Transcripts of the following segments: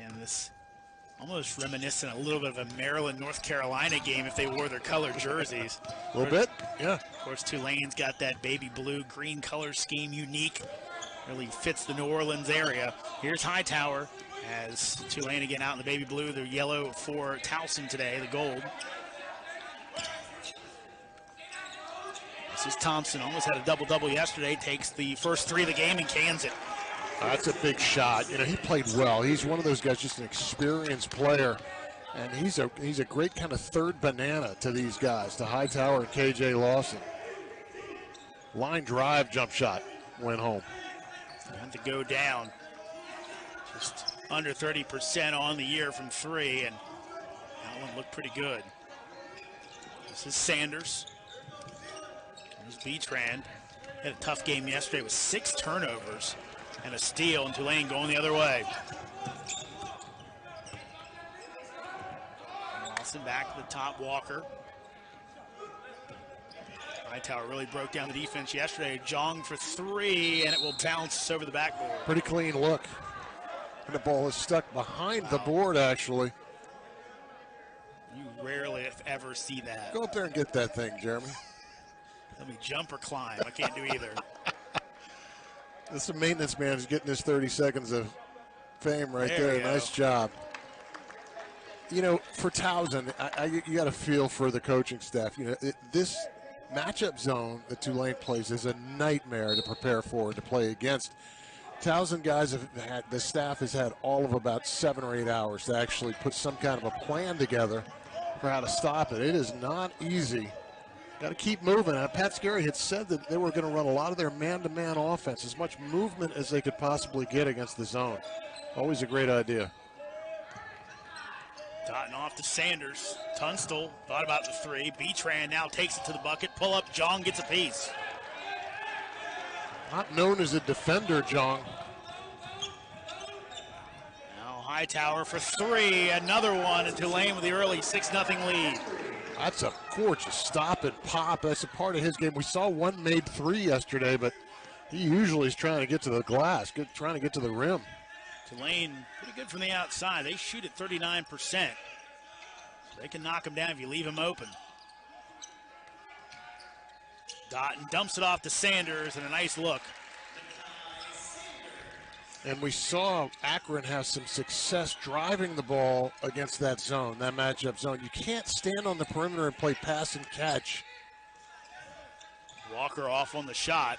Again, this almost reminiscent a little bit of a Maryland, North Carolina game if they wore their colored jerseys. A little bit, yeah. Of course, Tulane's got that baby blue, green color scheme, unique. Really fits the New Orleans area. Here's Hightower as Tulane again out in the baby blue, the yellow for Towson today, the gold. This is Thompson, almost had a double-double yesterday, takes the first three of the game and cans it. That's a big shot. You know, he played well. He's one of those guys, just an experienced player. And he's a great kind of third banana to these guys, to Hightower and KJ Lawson. Line drive jump shot went home. And to go down. Just under 30% on the year from three, and that one looked pretty good. This is Sanders. There's Beatrand. Had a tough game yesterday with 6 turnovers and a steal, and Tulane going the other way. Lawson back to the top, Walker. Hightower really broke down the defense yesterday. Jong for 3, and it will bounce over the backboard. Pretty clean look. And the ball is stuck behind the board, actually. You rarely, if ever, see that. Go up there and get that thing, Jeremy. Let me jump or climb. I can't do either. This is a maintenance man who's getting his 30 seconds of fame right there. Nice job. You know, for Towson, you got to feel for the coaching staff. You know, this matchup zone that Tulane plays is a nightmare to prepare for and to play against. Towson guys have had, the staff has had all of about 7 or 8 hours to actually put some kind of a plan together for how to stop it. It is not easy. Got to keep moving. Pat Scarry had said that they were going to run a lot of their man-to-man offense, as much movement as they could possibly get against the zone. Always a great idea. Dotting off to Sanders. Tunstall thought about the 3. Beatrand now takes it to the bucket. Pull up. Jong gets a piece. Not known as a defender, Jong. Now Hightower for 3. Another one, and Tulane with the early 6-0 lead. That's a gorgeous stop and pop. That's a part of his game. We saw one made 3 yesterday, but he usually is trying to get to the glass, trying to get to the rim. Tulane pretty good from the outside. They shoot at 39%. So they can knock him down if you leave him open. Dotton dumps it off to Sanders, and a nice look. And we saw Akron have some success driving the ball against that zone, that matchup zone. You can't stand on the perimeter and play pass and catch. Walker off on the shot.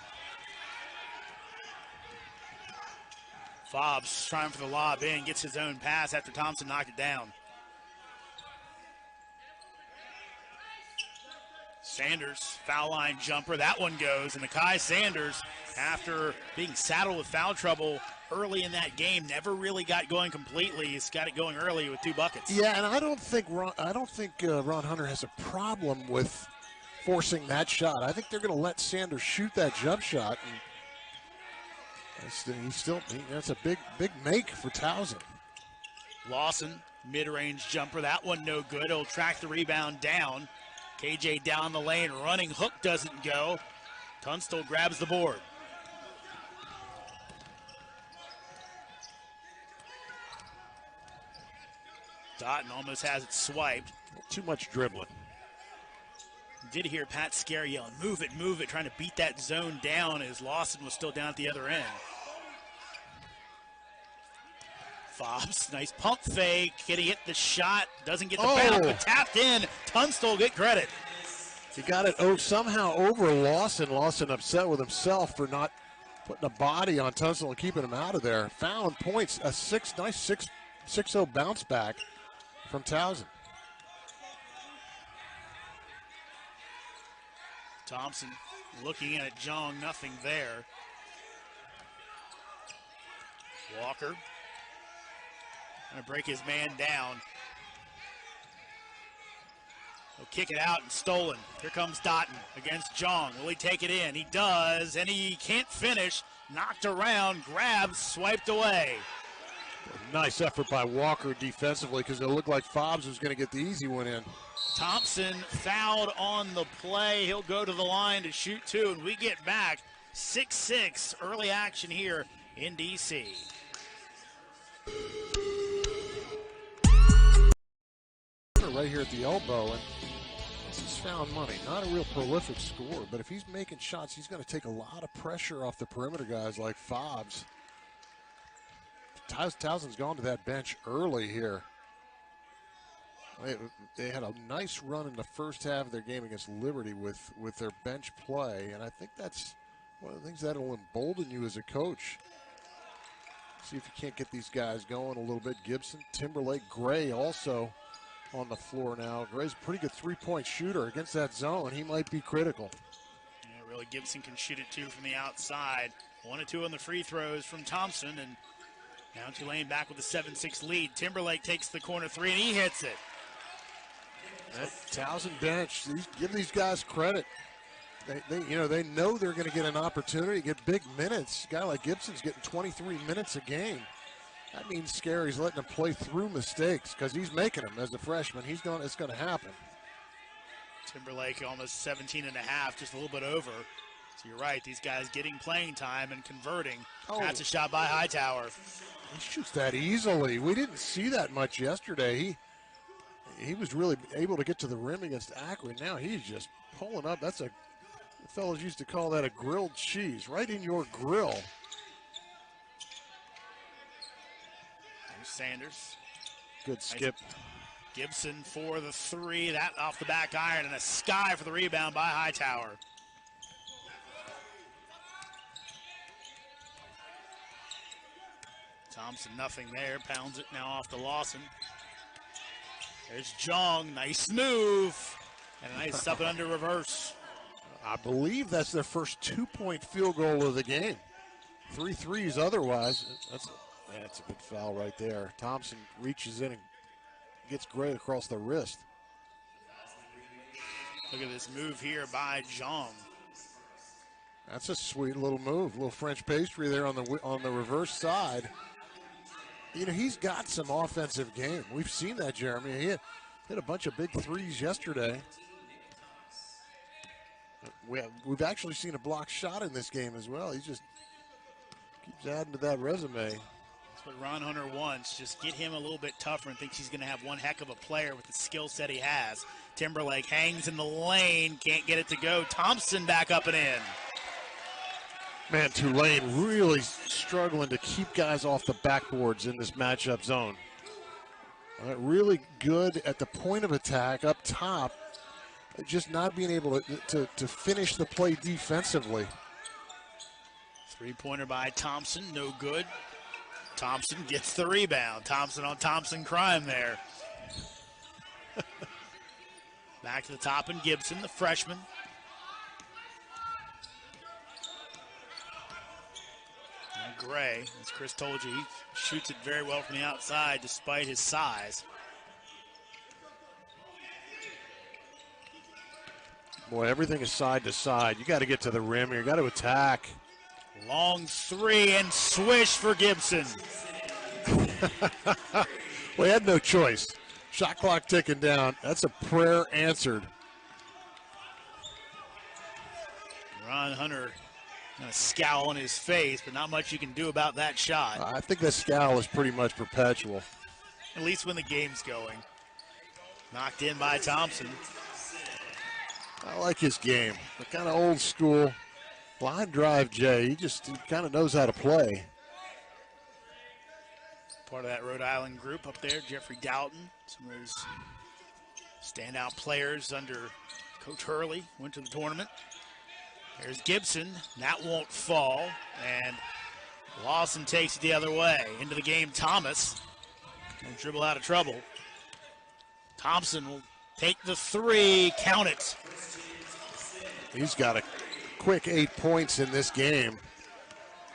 Fobbs trying for the lob in, gets his own pass after Thompson knocked it down. Sanders, foul line jumper, that one goes, and Nakai Sanders, after being saddled with foul trouble early in that game, never really got going completely. He's got it going early with 2 buckets. Yeah, and I don't think Ron Hunter has a problem with forcing that shot. I think they're going to let Sanders shoot that jump shot, and that's a big make for Towson. Lawson, mid-range jumper, that one no good. He'll track the rebound down. KJ down the lane, running hook doesn't go. Tunstall grabs the board. Dotton almost has it swiped. Too much dribbling. Did hear Pat Scarry yelling, move it, trying to beat that zone down as Lawson was still down at the other end. Fobbs, nice pump fake. Can he hit the shot? Doesn't get the bounce, but tapped in. Tunstall get credit. He got it somehow over Lawson. Lawson upset with himself for not putting a body on Tunstall and keeping him out of there. Fouling points, a nice 6-0 bounce back from Towson. Thompson looking at Jong, nothing there. Walker gonna break his man down. He'll kick it out and stolen. Here comes Dotton against Jong. Will he take it in? He does, and he can't finish. Knocked around, grabbed, swiped away. Nice effort by Walker defensively, because it looked like Fobbs was going to get the easy one in. Thompson fouled on the play. He'll go to the line to shoot 2, and we get back 6-6 early action here in D.C. right here at the elbow, and this is found money. Not a real prolific scorer, but if he's making shots, he's going to take a lot of pressure off the perimeter guys like Fobbs. Towson's gone to that bench early here. They had a nice run in the first half of their game against Liberty with their bench play, and I think that's one of the things that will embolden you as a coach. See if you can't get these guys going a little bit. Gibson, Timberlake, Gray also on the floor now. Gray's a pretty good three-point shooter against that zone. He might be critical. Yeah, really, Gibson can shoot it too from the outside. 1 or 2 on the free throws from Thompson, and now Tulane back with a 7-6 lead. Timberlake takes the corner 3 and he hits it. That Towson bench, give these guys credit. They know they're going to get an opportunity to get big minutes. A guy like Gibson's getting 23 minutes a game. That means Scary's letting him play through mistakes because he's making them as a freshman. It's going to happen. Timberlake almost 17 and a half, just a little bit over. So you're right, these guys getting playing time and converting. Oh. That's a shot by Hightower. He shoots that easily. We didn't see that much yesterday. He was really able to get to the rim against Akron. Now he's just pulling up. The fellas used to call that a grilled cheese, right in your grill. There's Sanders. Good skip. Gibson for the 3. That off the back iron, and a sky for the rebound by Hightower. Thompson, nothing there. Pounds it now off to Lawson. There's Jong. Nice move. And a nice up and under reverse. I believe that's their first 2-point field goal of the game. 3 threes otherwise. That's a big foul right there. Thompson reaches in and gets Gray across the wrist. Look at this move here by Jong. That's a sweet little move. A little French pastry there on the reverse side. He's got some offensive game. We've seen that, Jeremy. He hit a bunch of big threes yesterday. We've actually seen a block shot in this game as well. He just keeps adding to that resume. That's what Ron Hunter wants. Just get him a little bit tougher and thinks he's going to have one heck of a player with the skill set he has. Timberlake hangs in the lane, can't get it to go. Thompson back up and in. Man, Tulane really struggling to keep guys off the backboards in this matchup zone. Really good at the point of attack up top, just not being able to finish the play defensively. 3-pointer by Thompson, no good. Thompson gets the rebound. Thompson on Thompson crime there. Back to the top, and Gibson, the freshman. Gray, as Chris told you, he shoots it very well from the outside despite his size. Boy, everything is side to side. You got to get to the rim here. You got to attack. Long 3 and swish for Gibson. Well, he had no choice. Shot clock ticking down. That's a prayer answered. Ron Hunter, a scowl on his face, but not much you can do about that shot. I think the scowl is pretty much perpetual. At least when the game's going. Knocked in by Thompson. I like his game. The kind of old school line drive Jay. He kind of knows how to play. Part of that Rhode Island group up there, Jeffrey Doughton. Some of those standout players under Coach Hurley went to the tournament. There's Gibson. That won't fall. And Lawson takes it the other way. Into the game, Thomas. Will dribble out of trouble. Thompson will take the 3. Count it. He's got a quick 8 points in this game.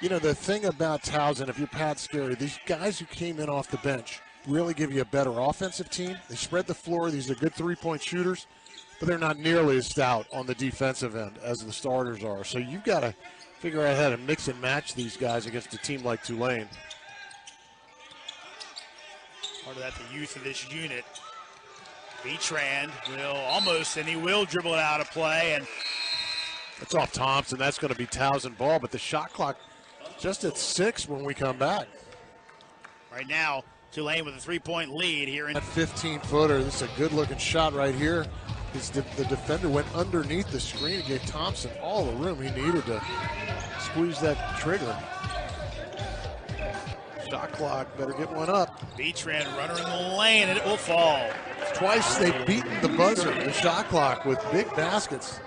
The thing about Towson, if you're Pat Scarry, these guys who came in off the bench really give you a better offensive team. They spread the floor. These are good 3-point shooters, but they're not nearly as stout on the defensive end as the starters are. So you've got to figure out how to mix and match these guys against a team like Tulane. Part of that, the youth of this unit. Betrand will dribble it out of play, and that's off Thompson. That's going to be Towson ball, but the shot clock just at 6 when we come back. Right now, Tulane with a 3-point lead here in that 15-footer. This is a good-looking shot right here. The defender went underneath the screen and gave Thompson all the room he needed to squeeze that trigger. Shot clock, better get one up. Beachran runner in the lane, and it will fall. Twice they've beaten the buzzer, the shot clock, with big baskets.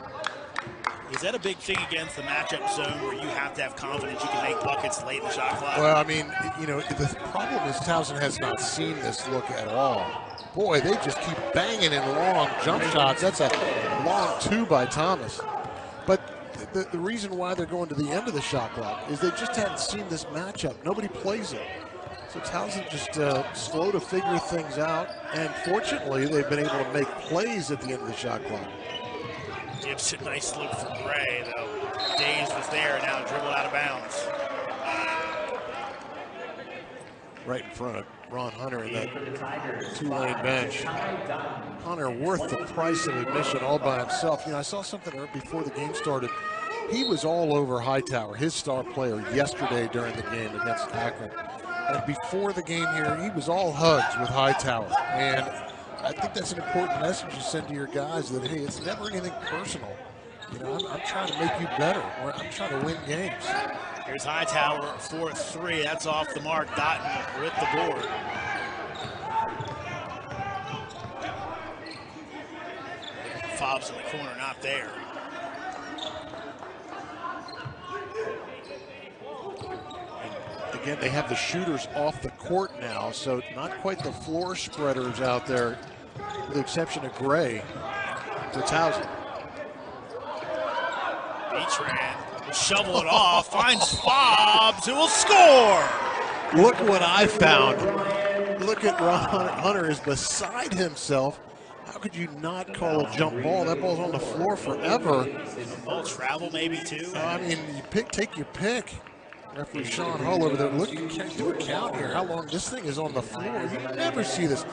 Is that a big thing against the matchup zone where you have to have confidence you can make buckets late in the shot clock? Well, I mean, you know, the problem is Towson has not seen this look at all. Boy, they just keep banging in long jump shots. That's a long two by Thomas. But the reason why they're going to the end of the shot clock is they just haven't seen this matchup. Nobody plays it. So Towson just slow to figure things out. And fortunately, they've been able to make plays at the end of the shot clock. Gibson, nice look for Gray, though. Days was there, now dribbled out of bounds. Right in front of Ron Hunter in that Tulane bench. Hunter worth the price of admission all by himself. You know, I saw something before the game started. He was all over Hightower, his star player, yesterday during the game against Akron. And before the game here, he was all hugs with Hightower. And I think that's an important message you send to your guys that, hey, it's never anything personal. You know, I'm trying to make you better. I'm trying to win games. Here's Hightower for 3. That's off the mark. Dotton with the board. Fobbs in the corner, not there. And again, they have the shooters off the court now, so not quite the floor spreaders out there, with the exception of Gray for Towson. Beachran will shovel it off, finds Fobbs, who will score! Look what I found. Look at Ron Hunter is beside himself. How could you not call a jump ball? That ball's on the floor forever. Ball travel maybe too? I mean, take your pick. Referee Sean Hull over there. Look, do a count here. How long this thing is on the floor. You never see this.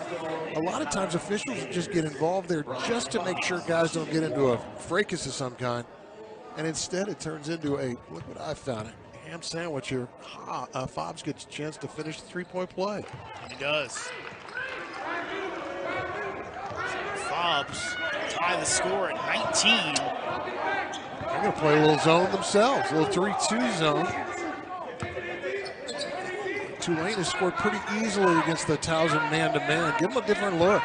A lot of times officials just get involved there just to make sure guys don't get into a fracas of some kind. And instead it turns into a, look what I found, a ham sandwich here. Fobbs gets a chance to finish the three-point play. He does. Fobbs tie the score at 19. They're going to play a little zone themselves, a little 3-2 zone. Tulane has scored pretty easily against the Towson man-to-man. Give them a different look.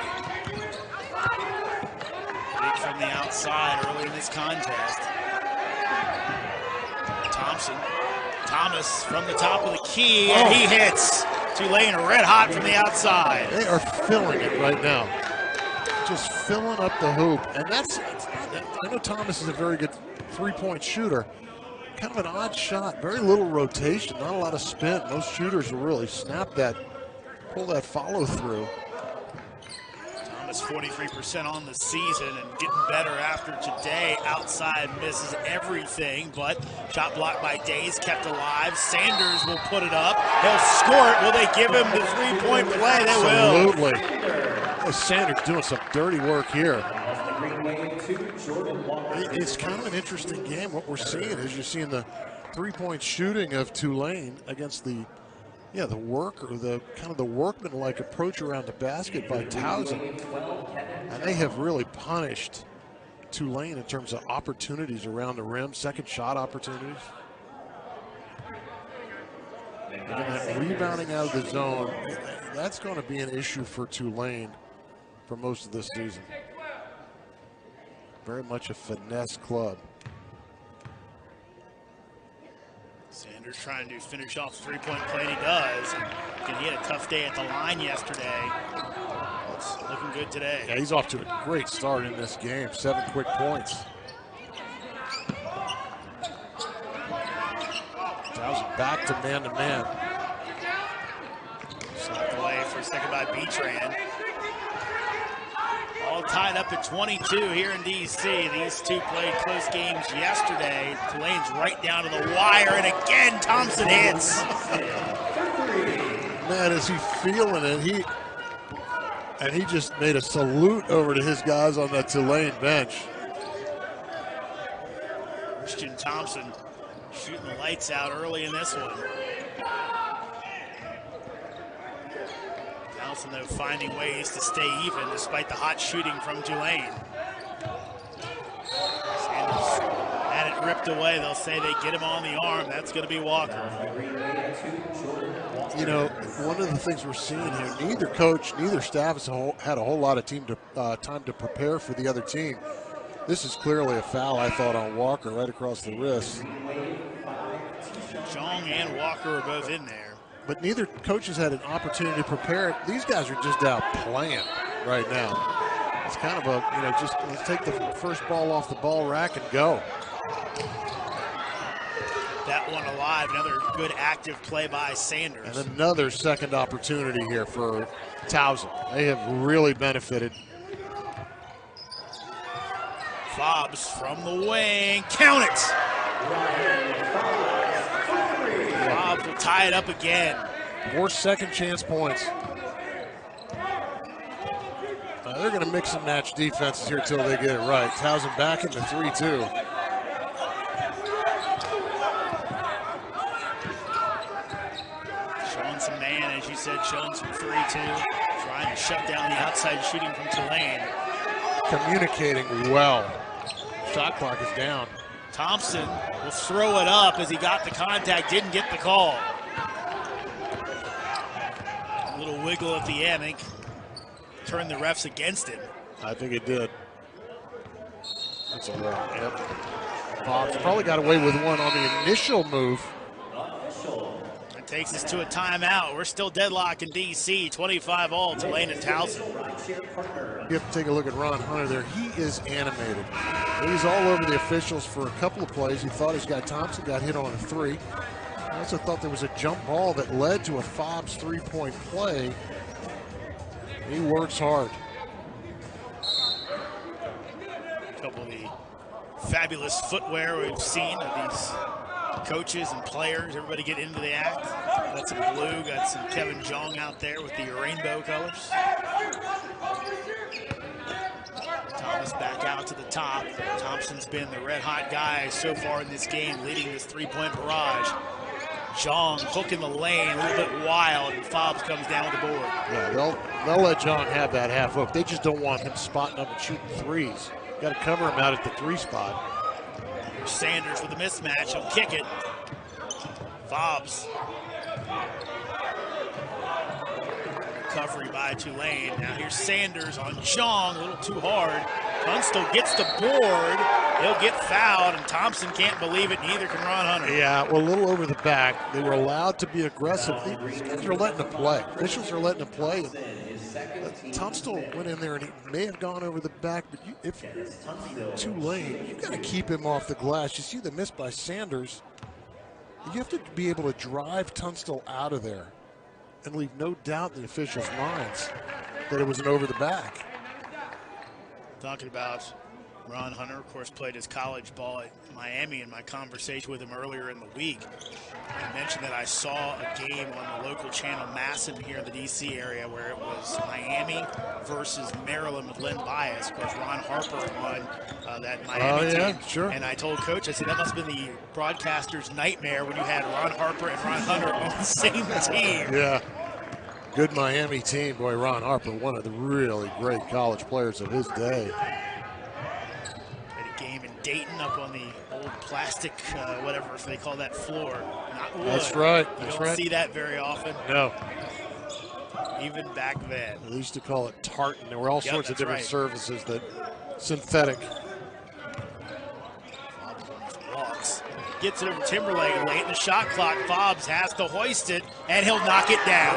Big from the outside early in this contest. Thomas from the top of the key, and he hits. Tulane red hot from the outside. They are filling it right now. Just filling up the hoop. And I know Thomas is a very good three-point shooter. Kind of an odd shot, very little rotation, not a lot of spin. Most shooters will really pull that follow through. Thomas 43% on the season and getting better after today. Outside misses everything, but shot blocked by Days, kept alive. Sanders will put it up. He'll score it. Will they give him the three-point play? They will. Absolutely. Sanders doing some dirty work here. It's kind of an interesting game. What we're seeing is you're seeing the three-point shooting of Tulane against the workman-like approach around the basket by Towson. And they have really punished Tulane in terms of opportunities around the rim, second shot opportunities. Again, that rebounding out of the zone, that's going to be an issue for Tulane for most of this season. Very much a finesse club. Sanders trying to finish off the three-point play, and he does. And he had a tough day at the line yesterday. It's looking good today. Yeah, he's off to a great start in this game. 7 quick points. Towson back to man-to-man. Slapped away for a second by Beachran. All tied up at 22 here in D.C. These two played close games yesterday. Tulane's right down to the wire, and again, Thompson hits. Man, is he feeling it? He just made a salute over to his guys on that Tulane bench. Christian Thompson shooting the lights out early in this one. Towson, though, finding ways to stay even despite the hot shooting from Tulane. Sanders had it ripped away. They'll say they get him on the arm. That's going to be Walker. You know, one of the things we're seeing here, neither coach, neither staff has had a whole lot of time to prepare for the other team. This is clearly a foul, I thought, on Walker right across the wrist. Jong and Walker are both in there. But neither coaches had an opportunity to prepare. These guys are just out playing right now. It's kind of a, you know, just let's take the first ball off the ball rack and go. That one alive. Another good active play by Sanders. And another second opportunity here for Towson. They have really benefited. Fobbs from the wing. Count it! Fobbs will tie it up again. More second chance points. They're going to mix and match defenses here until they get it right. Towson back into 3-2. Showing some man, as you said, showing some 3-2. Trying to shut down the outside shooting from Tulane. Communicating well. Shot clock is down. Thompson will throw it up as he got the contact, didn't get the call. A little wiggle at the end, I think turned the refs against him. I think it did. That's a walk, yep. Fobbs probably got away with one on the initial move. That takes us to a timeout. We're still deadlocked in D.C., 25-all, Tulane and Towson. You have to take a look at Ron Hunter there. He is animated. He's all over the officials for a couple of plays. He thought his guy Thompson got hit on a three. I also thought there was a jump ball that led to a Fobbs three-point play. He works hard. A couple of the fabulous footwear we've seen of these coaches and players. Everybody get into the act. Got some blue, got some Kevin Jong out there with the rainbow colors. Thomas back out to the top. Thompson's been the red-hot guy so far in this game, leading this three-point barrage. Jong hooking the lane, a little bit wild, and Fobbs comes down with the board. Yeah, they'll let Jong have that half hook. They just don't want him spotting up and shooting threes. Got to cover him out at the three spot. Sanders with a mismatch. He'll kick it. Fobbs. Recovery by Tulane. Now here's Sanders on Jong. A little too hard. Tunstall gets the board. He'll get fouled, and Thompson can't believe it. Neither can Ron Hunter. Yeah, well, a little over the back. They were allowed to be aggressive. These guys are letting them play. Officials are letting them play. Tunstall went in there, and he may have gone over the back, but if you're Tulane, you got to keep him off the glass. You see the miss by Sanders. You have to be able to drive Tunstall out of there and leave no doubt in the officials' minds that it was an over the back. Talking about Ron Hunter, of course, played his college ball at Miami. In my conversation with him earlier in the week, I mentioned that I saw a game on the local channel Masson here in the D.C. area where it was Miami versus Maryland with Len Bias. Of course, Ron Harper on that Miami team. Sure. And I told Coach, I said, that must have been the broadcaster's nightmare when you had Ron Harper and Ron Hunter on the same team. Yeah. Good Miami team. Boy, Ron Harper, one of the really great college players of his day. Played a game in Dayton up on the old plastic, whatever they call that floor, not wood. That's right. You That's don't right. see that very often. No. Even back then. They used to call it tartan. There were all sorts of different right. surfaces that synthetic. Walks. Gets it over Timberlake late in the shot clock. Fobbs has to hoist it, and he'll knock it down.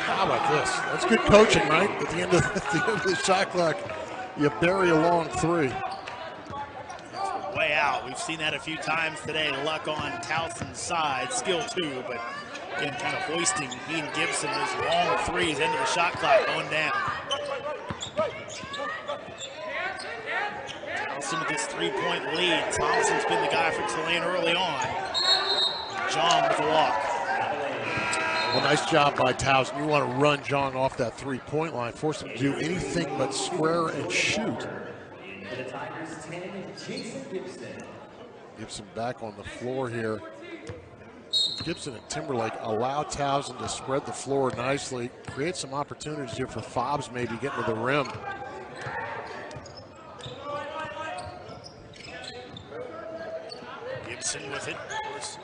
How about this? That's good coaching, right? At the end of the shot clock, you bury a long three. Way out. We've seen that a few times today. Luck on Towson's side. Skill too, but again, kind of hoisting. He and Gibson, those long threes into the shot clock going down. Towson with this three-point lead. Thompson's been the guy for Tulane early on. Jong with the walk. Well, nice job by Towson. You want to run Jong off that three-point line, force him to do anything but square and shoot. Gibson back on the floor here. Gibson and Timberlake allow Towson to spread the floor nicely, create some opportunities here for Fobbs maybe getting to the rim. Gibson with it, of course.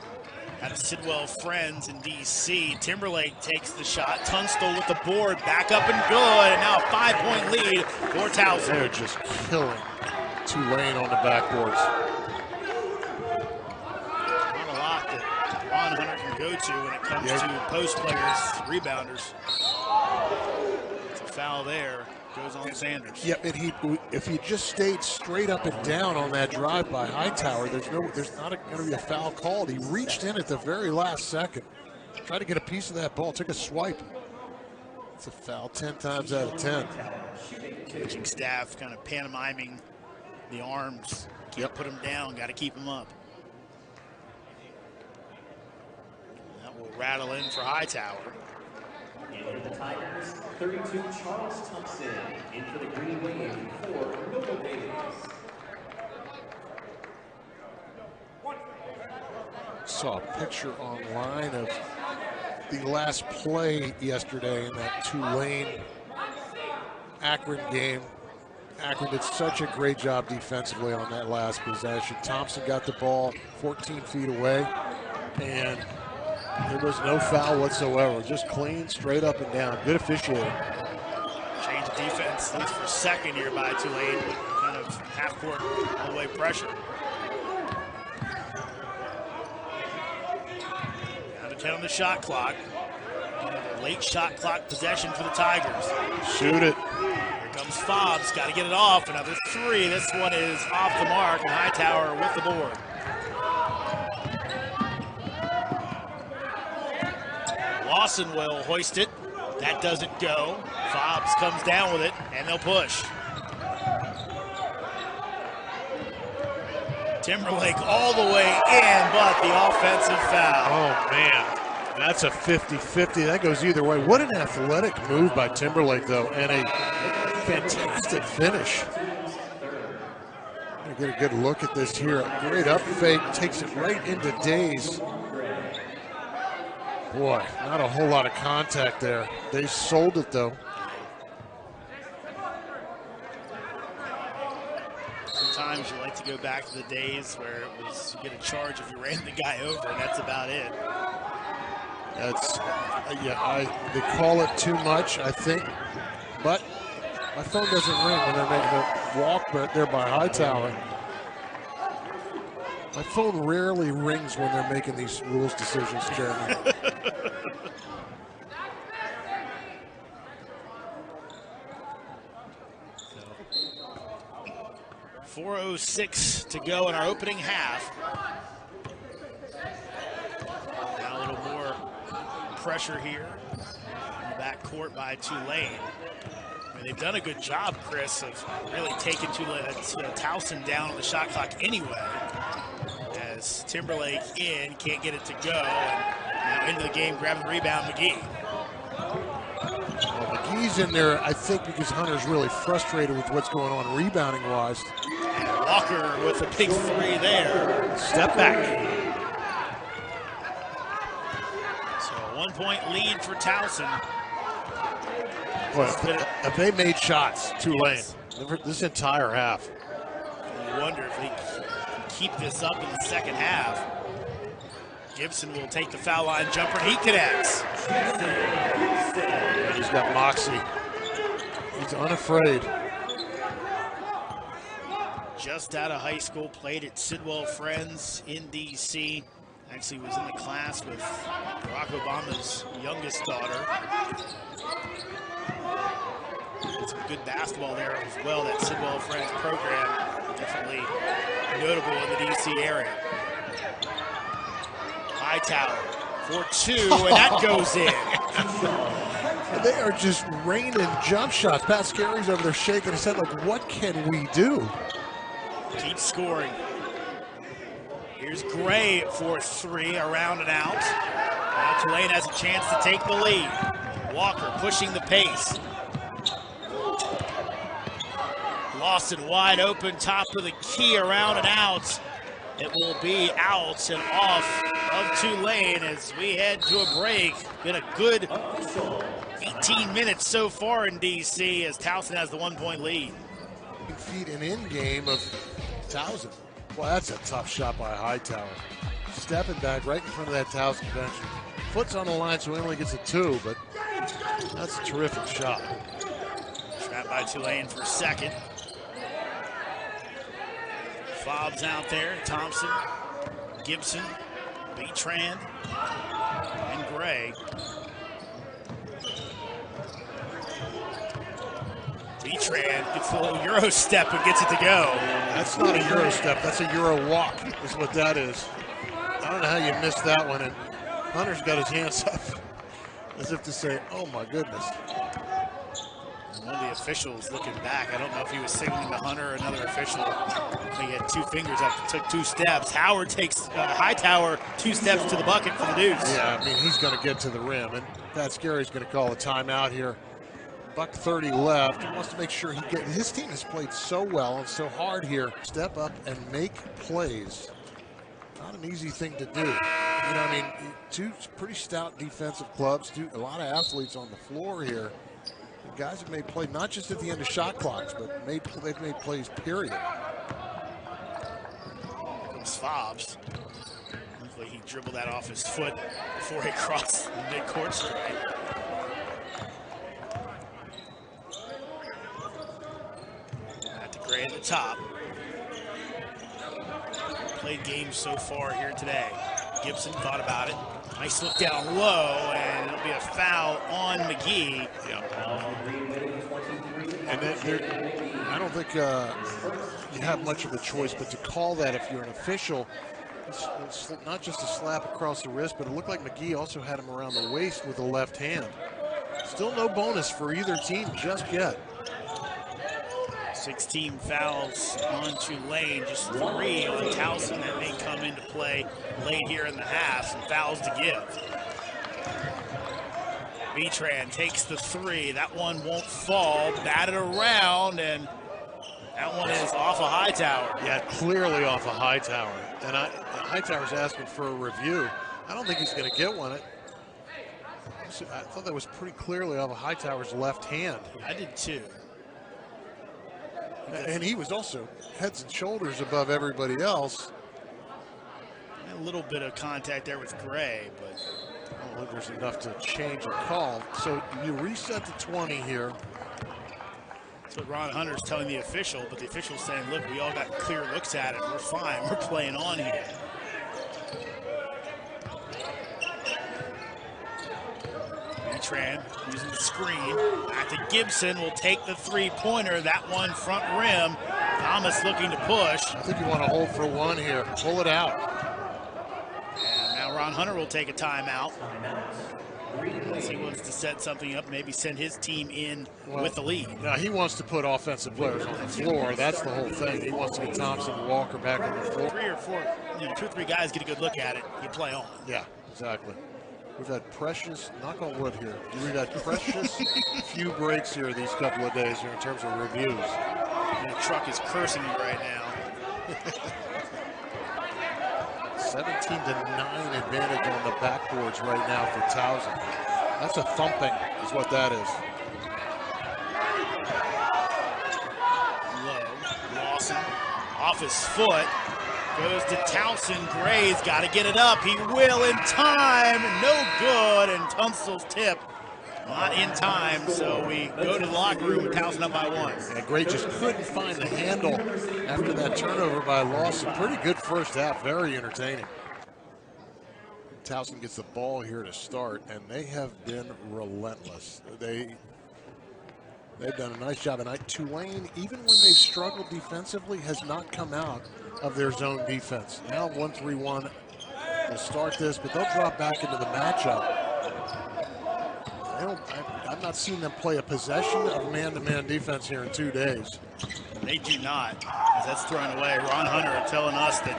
Out of Sidwell Friends in D.C. Timberlake takes the shot. Tunstall with the board, back up and good, and now a 5-point lead for Towson. They're just killing Tulane on the backboards. Not a lot that Ron Hunter can go to when it comes to post players, rebounders. It's a foul there. Goes on Sanders. Yep, and if he just stayed straight up and down on that drive by Hightower, there's not going to be a foul called. He reached in at the very last second, tried to get a piece of that ball, took a swipe. It's a foul 10 times out of 10. Coaching staff kind of pantomiming the arms. Can't put him down, got to keep him up. That will rattle in for Hightower. And for the Tigers, 32, Charles Thompson. In for the Green Wave, 4, Noble Davis. Saw a picture online of the last play yesterday in that Tulane-Akron game. Akron did such a great job defensively on that last possession. Thompson got the ball 14 feet away, and there was no foul whatsoever. Just clean, straight up and down. Good officiating. Change of defense, at least for second here by Tulane. Kind of half-court all-the-way pressure. Down to 10 on the shot clock. Another late shot clock possession for the Tigers. Shoot it. Here comes Fobbs, got to get it off. Another three. This one is off the mark, and Hightower with the board. Lawson will hoist it. That doesn't go. Fobbs comes down with it, and they'll push. Timberlake all the way in, but the offensive foul. Oh, man. That's a 50-50. That goes either way. What an athletic move by Timberlake, though, and a fantastic finish. Get a good look at this here. A great up fake, takes it right into Days. Boy, not a whole lot of contact there. They sold it, though. Sometimes you like to go back to the days where it was you get a charge if you ran the guy over, and that's about it. That's, they call it too much, I think. But my phone doesn't ring when they're making a walk there by Hightower. My phone rarely rings when they're making these rules decisions, Jeremy. 4:06 to go in our opening half. Now a little more pressure here in the backcourt by Tulane. I mean, they've done a good job, Chris, of really taking Towson down on the shot clock anyway. As Timberlake can't get it to go, and now into the game, grabbing the rebound, McGee. Well, McGee's in there, I think, because Hunter's really frustrated with what's going on rebounding-wise. And Walker with a big three there. Step back. So a 1-point lead for Towson. Boy, if they made shots, Tulane, this entire half. You wonder if they can keep this up in the second half. Gibson will take the foul line jumper, and he connects. He's got moxie. He's unafraid. Just out of high school, played at Sidwell Friends in D.C. Actually was in the class with Barack Obama's youngest daughter. Did some good basketball there as well. That Sidwell Friends program, definitely notable in the D.C. area. Hightower for two, and that goes in. They are just raining jump shots. Pat Scary's over there shaking his head like, what can we do? Keep scoring. Here's Gray for three, around and out. Now Tulane has a chance to take the lead. Walker pushing the pace. Lawson wide open, top of the key, around and out. It will be out and off of Tulane as we head to a break. Been a good 18 minutes so far in DC as Towson has the 1-point lead. Feet and in game of Towson. Well, that's a tough shot by Hightower. Stepping back right in front of that Towson bench. Foot's on the line, so he only gets a 2, but that's a terrific shot. Trapped by Tulane for second. Fobbs out there, Thompson, Gibson, Beatrand, and Gray. Beatrand gets a little Euro step and gets it to go. That's not a Euro step, that's a Euro walk, is what that is. I don't know how you missed that one, and Hunter's got his hands up as if to say, oh my goodness. One of the officials looking back, I don't know if he was signaling to Hunter or another official. He had 2 fingers up and took 2 steps. Howard takes Hightower 2 steps to the bucket for the Deuce. Yeah, I mean, he's going to get to the rim, and Pat Scary's going to call a timeout here. $1:30 left. He wants to make sure his team has played so well and so hard here. Step up and make plays. Not an easy thing to do. You know, I mean, 2 pretty stout defensive clubs, a lot of athletes on the floor here. The guys have made plays, not just at the end of shot clocks, but they've made plays, period. Comes Fobbs. Hopefully he dribbled that off his foot before he crossed the midcourt stripe. Gray at the top. Played games so far here today. Gibson thought about it. Nice look down low, and it'll be a foul on McGee. Yeah. And I don't think you have much of a choice but to call that if you're an official. It's not just a slap across the wrist, but it looked like McGee also had him around the waist with the left hand. Still no bonus for either team just yet. 16 fouls on Tulane, just 3 on Towson that may come into play late here in the half. Some fouls to give. Beatrand takes the 3. That one won't fall. Batted around, and that one is off of Hightower. Yeah, clearly off of Hightower. And Hightower's asking for a review. I don't think he's going to get one. I thought that was pretty clearly off of Hightower's left hand. I did too. And he was also heads and shoulders above everybody else. A little bit of contact there with Gray, but I don't think there's enough to change a call. So you reset to 20 here. That's what Ron Hunter's telling the official, but the official's saying, look, we all got clear looks at it. We're fine. We're playing on here. Beatrand using the screen. Back to Gibson will take the 3-pointer. That one front rim. Thomas looking to push. I think you want to hold for 1 here. Pull it out. And now Ron Hunter will take a timeout. Unless he wants to set something up, maybe send his team in with the lead. Now he wants to put offensive players on the floor. That's the whole thing. He wants to get Thompson and Walker back on the floor. 3 or 4, 2 or 3 guys get a good look at it. You play on. Yeah, exactly. We've had precious, knock on wood here, we've had precious few breaks here these couple of days here in terms of reviews. And the truck is cursing you right now. 17-9 advantage on the backboards right now for Towson. That's a thumping is what that is. Low, Lawson off his foot. Goes to Towson. Gray's got to get it up. He will in time. No good. And Tunstall's tip not in time. So we go to the locker room with Towson up by 1. And Gray just couldn't find the handle after that turnover by Lawson. Pretty good first half. Very entertaining. Towson gets the ball here to start, and they have been relentless. They've done a nice job. And Tulane, even when they've struggled defensively, has not come out of their zone defense. Now 1-3-1 to start this, but they'll drop back into the matchup. I've not seen them play a possession of man-to-man defense here in 2 days. They do not, as that's thrown away. Ron Hunter telling us that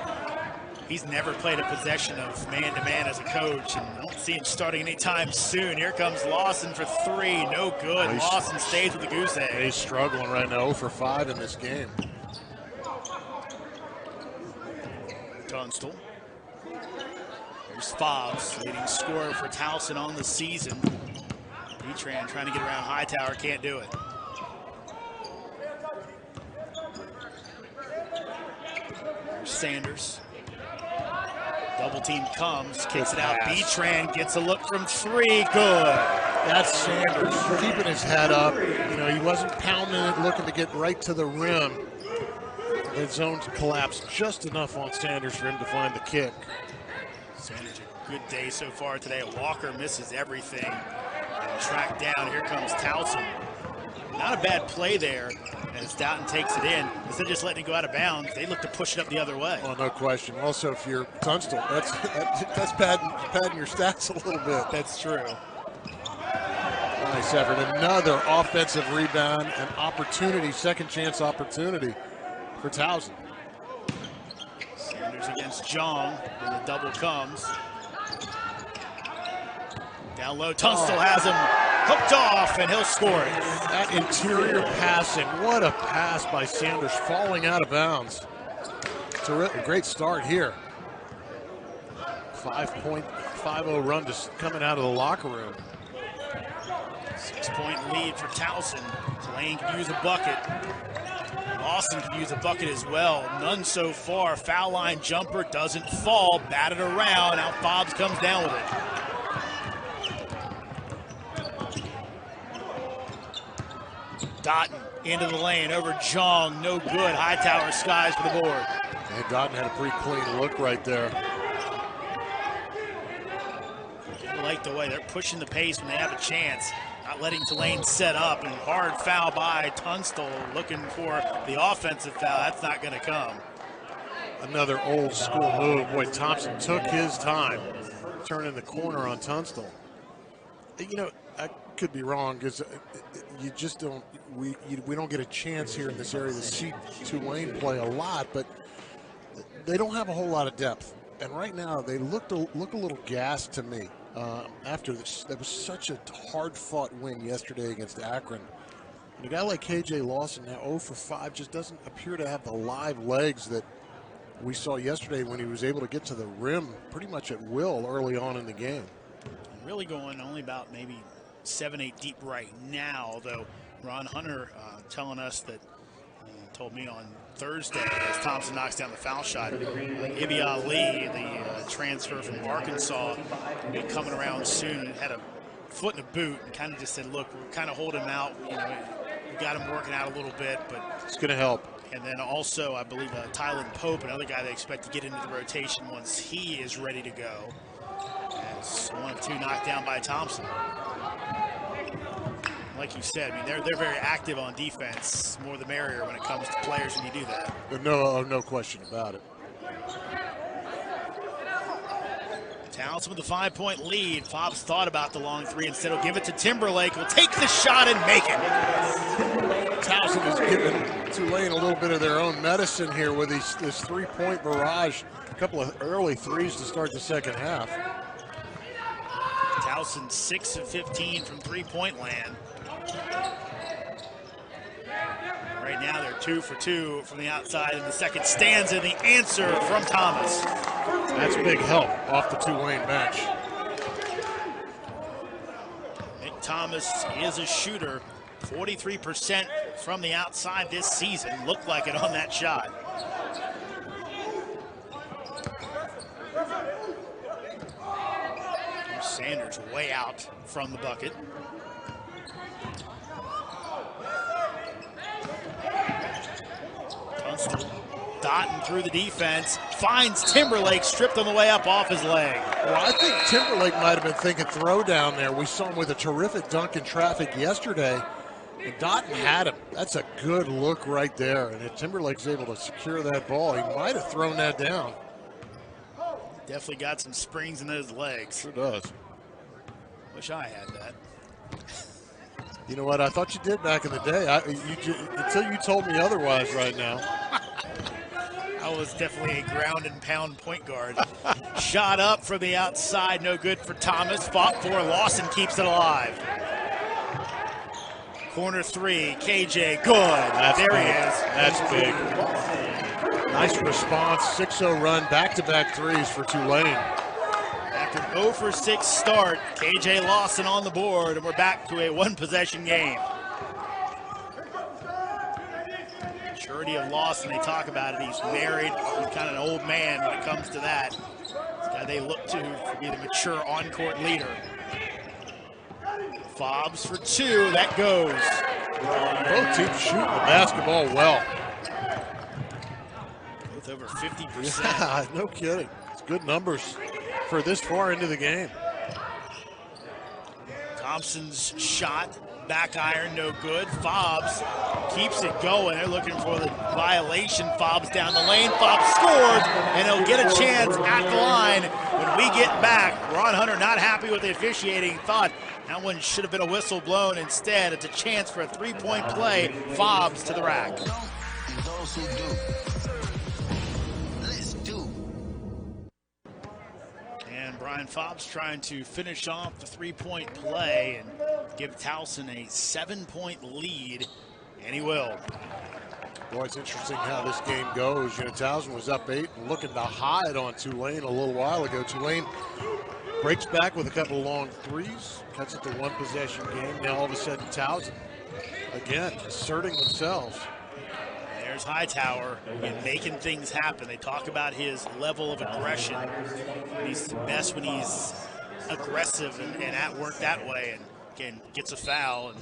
he's never played a possession of man-to-man as a coach, and I don't see him starting anytime soon. Here comes Lawson for 3, no good. Lawson stays with the goose egg. He's struggling right now, 0 for 5 in this game. Tunstall. There's Fobbs, leading scorer for Towson on the season. Betran trying to get around Hightower, can't do it. There's Sanders. Double team comes, kicks it out. Betran gets a look from three, good. That's Sanders keeping his head up. You know, he wasn't pounding it, looking to get right to the rim. The zone collapsed just enough on Sanders for him to find the kick. Sanders, a good day so far today. Walker misses everything. And tracked down, here comes Towson. Not a bad play there as Doughton takes it in. Instead of just letting it go out of bounds, they look to push it up the other way. Oh, no question. Also, if you're Tunstall, that's padding your stats a little bit. That's true. Nice effort. Another offensive rebound, an opportunity, second chance opportunity for Towson. Sanders against Jong when the double comes. Down low, Tunstall has him hooked off, and he'll score it. That interior passing, what a pass by Sanders, falling out of bounds. Terrific, great start here. 5.50 run just coming out of the locker room. 6-point lead for Towson. Tulane could use a bucket. Austin could use a bucket as well. None so far. Foul line jumper doesn't fall. Batted around. Now Fobbs comes down with it. Doughton into the lane over Jong. No good. Hightower skies for the board. And Doughton had a pretty clean look right there. I like the way they're pushing the pace when they have a chance. Not letting Tulane set up, and hard foul by Tunstall, looking for the offensive foul. That's not going to come. Another old school move. Boy, Thompson took his time turning the corner on Tunstall. You know, I could be wrong because you just don't. We don't get a chance here in this area to see Tulane play a lot, but they don't have a whole lot of depth. And right now, they look a little gassed to me. After this, that was such a hard-fought win yesterday against Akron. And a guy like KJ Lawson, now 0 for 5, just doesn't appear to have the live legs that we saw yesterday when he was able to get to the rim pretty much at will early on in the game. Really going only about maybe 7-8 deep right now, although Ron Hunter telling us that, told me on Thursday as Thompson knocks down the foul shot, Ibi Ali, the transfer from Arkansas, will be coming around soon. Had a foot in a boot and kind of just said, look, we're kind of holding him out. You know, we got him working out a little bit, but it's going to help. And then also, I believe Tylen Pope, another guy they expect to get into the rotation once he is ready to go. As 1 of 2 knocked down by Thompson. Like you said, I mean, they're very active on defense. More the merrier when it comes to players when you do that. No question about it. Towson with a 5-point lead. Fobbs thought about the long three. Instead, he'll give it to Timberlake. Will take the shot and make it. Towson is giving Tulane a little bit of their own medicine here with this three-point barrage. A couple of early threes to start the second half. Towson 6 of 15 from three-point land. Right now they're 2 for 2 from the outside in the second stanza. The answer from Thomas. That's big help off the Tulane bench. Nick Thomas is a shooter. 43% from the outside this season. Looked like it on that shot. Here's Sanders way out from the bucket. Tunstall, Doughton through the defense, finds Timberlake stripped on the way up off his leg. Well, I think Timberlake might have been thinking throw down there. We saw him with a terrific dunk in traffic yesterday, and Doughton had him. That's a good look right there, and if Timberlake's able to secure that ball, he might have thrown that down. Definitely got some springs in those legs. Sure does. Wish I had that. You know what? I thought you did back in the day. Until you told me otherwise right now. I was definitely a ground and pound point guard. Shot up from the outside, no good for Thomas. Fought for, Lawson keeps it alive. Corner three, KJ, good. That's there big. He is. That's big. Nice response, 6-0 run, back-to-back threes for Tulane. After an 0 for 6 start, KJ Lawson on the board, and we're back to a one-possession game. Maturity of Lawson, they talk about it. He's married, he's kind of an old man when it comes to that. This guy they look to be the mature on-court leader. Fobbs for 2, that goes. Both teams shooting the basketball well. Both over 50%. Yeah, no kidding. It's good numbers for this far into the game. Thompson's shot, back iron, no good. Fobbs keeps it going. They're looking for the violation. Fobbs down the lane. Fobbs scores, and he'll get a chance at the line when we get back. Ron Hunter not happy with the officiating. Thought that one should have been a whistle blown. Instead, it's a chance for a three-point play. Fobbs to the rack. Those who do. Let's do. And Brian Fobbs trying to finish off the three-point play and give Towson a 7-point lead, and he will. Boy, it's interesting how this game goes. You know, Towson was up 8 and looking to hide on Tulane a little while ago. Tulane breaks back with a couple of long threes, cuts it to one-possession game. Now all of a sudden Towson, again, asserting themselves. There's Hightower and making things happen. They talk about his level of aggression. He's best when he's aggressive and at work that way, and again, gets a foul, and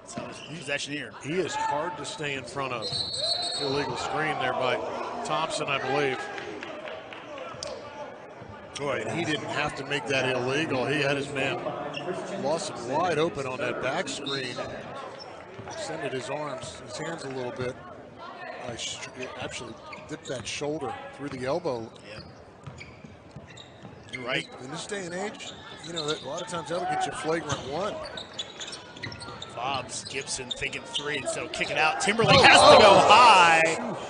so possession here. He is hard to stay in front of. Illegal screen there by Thompson, I believe. Boy, he didn't have to make that illegal. He had his man Lawson wide open on that back screen. Extended his arms, his hands a little bit. Actually dipped that shoulder through the elbow. Yeah. You're right. In this day and age, you know, a lot of times that'll get you a flagrant one. Fobbs, Gibson thinking 3, and so kick it out. Timberlake has to go high,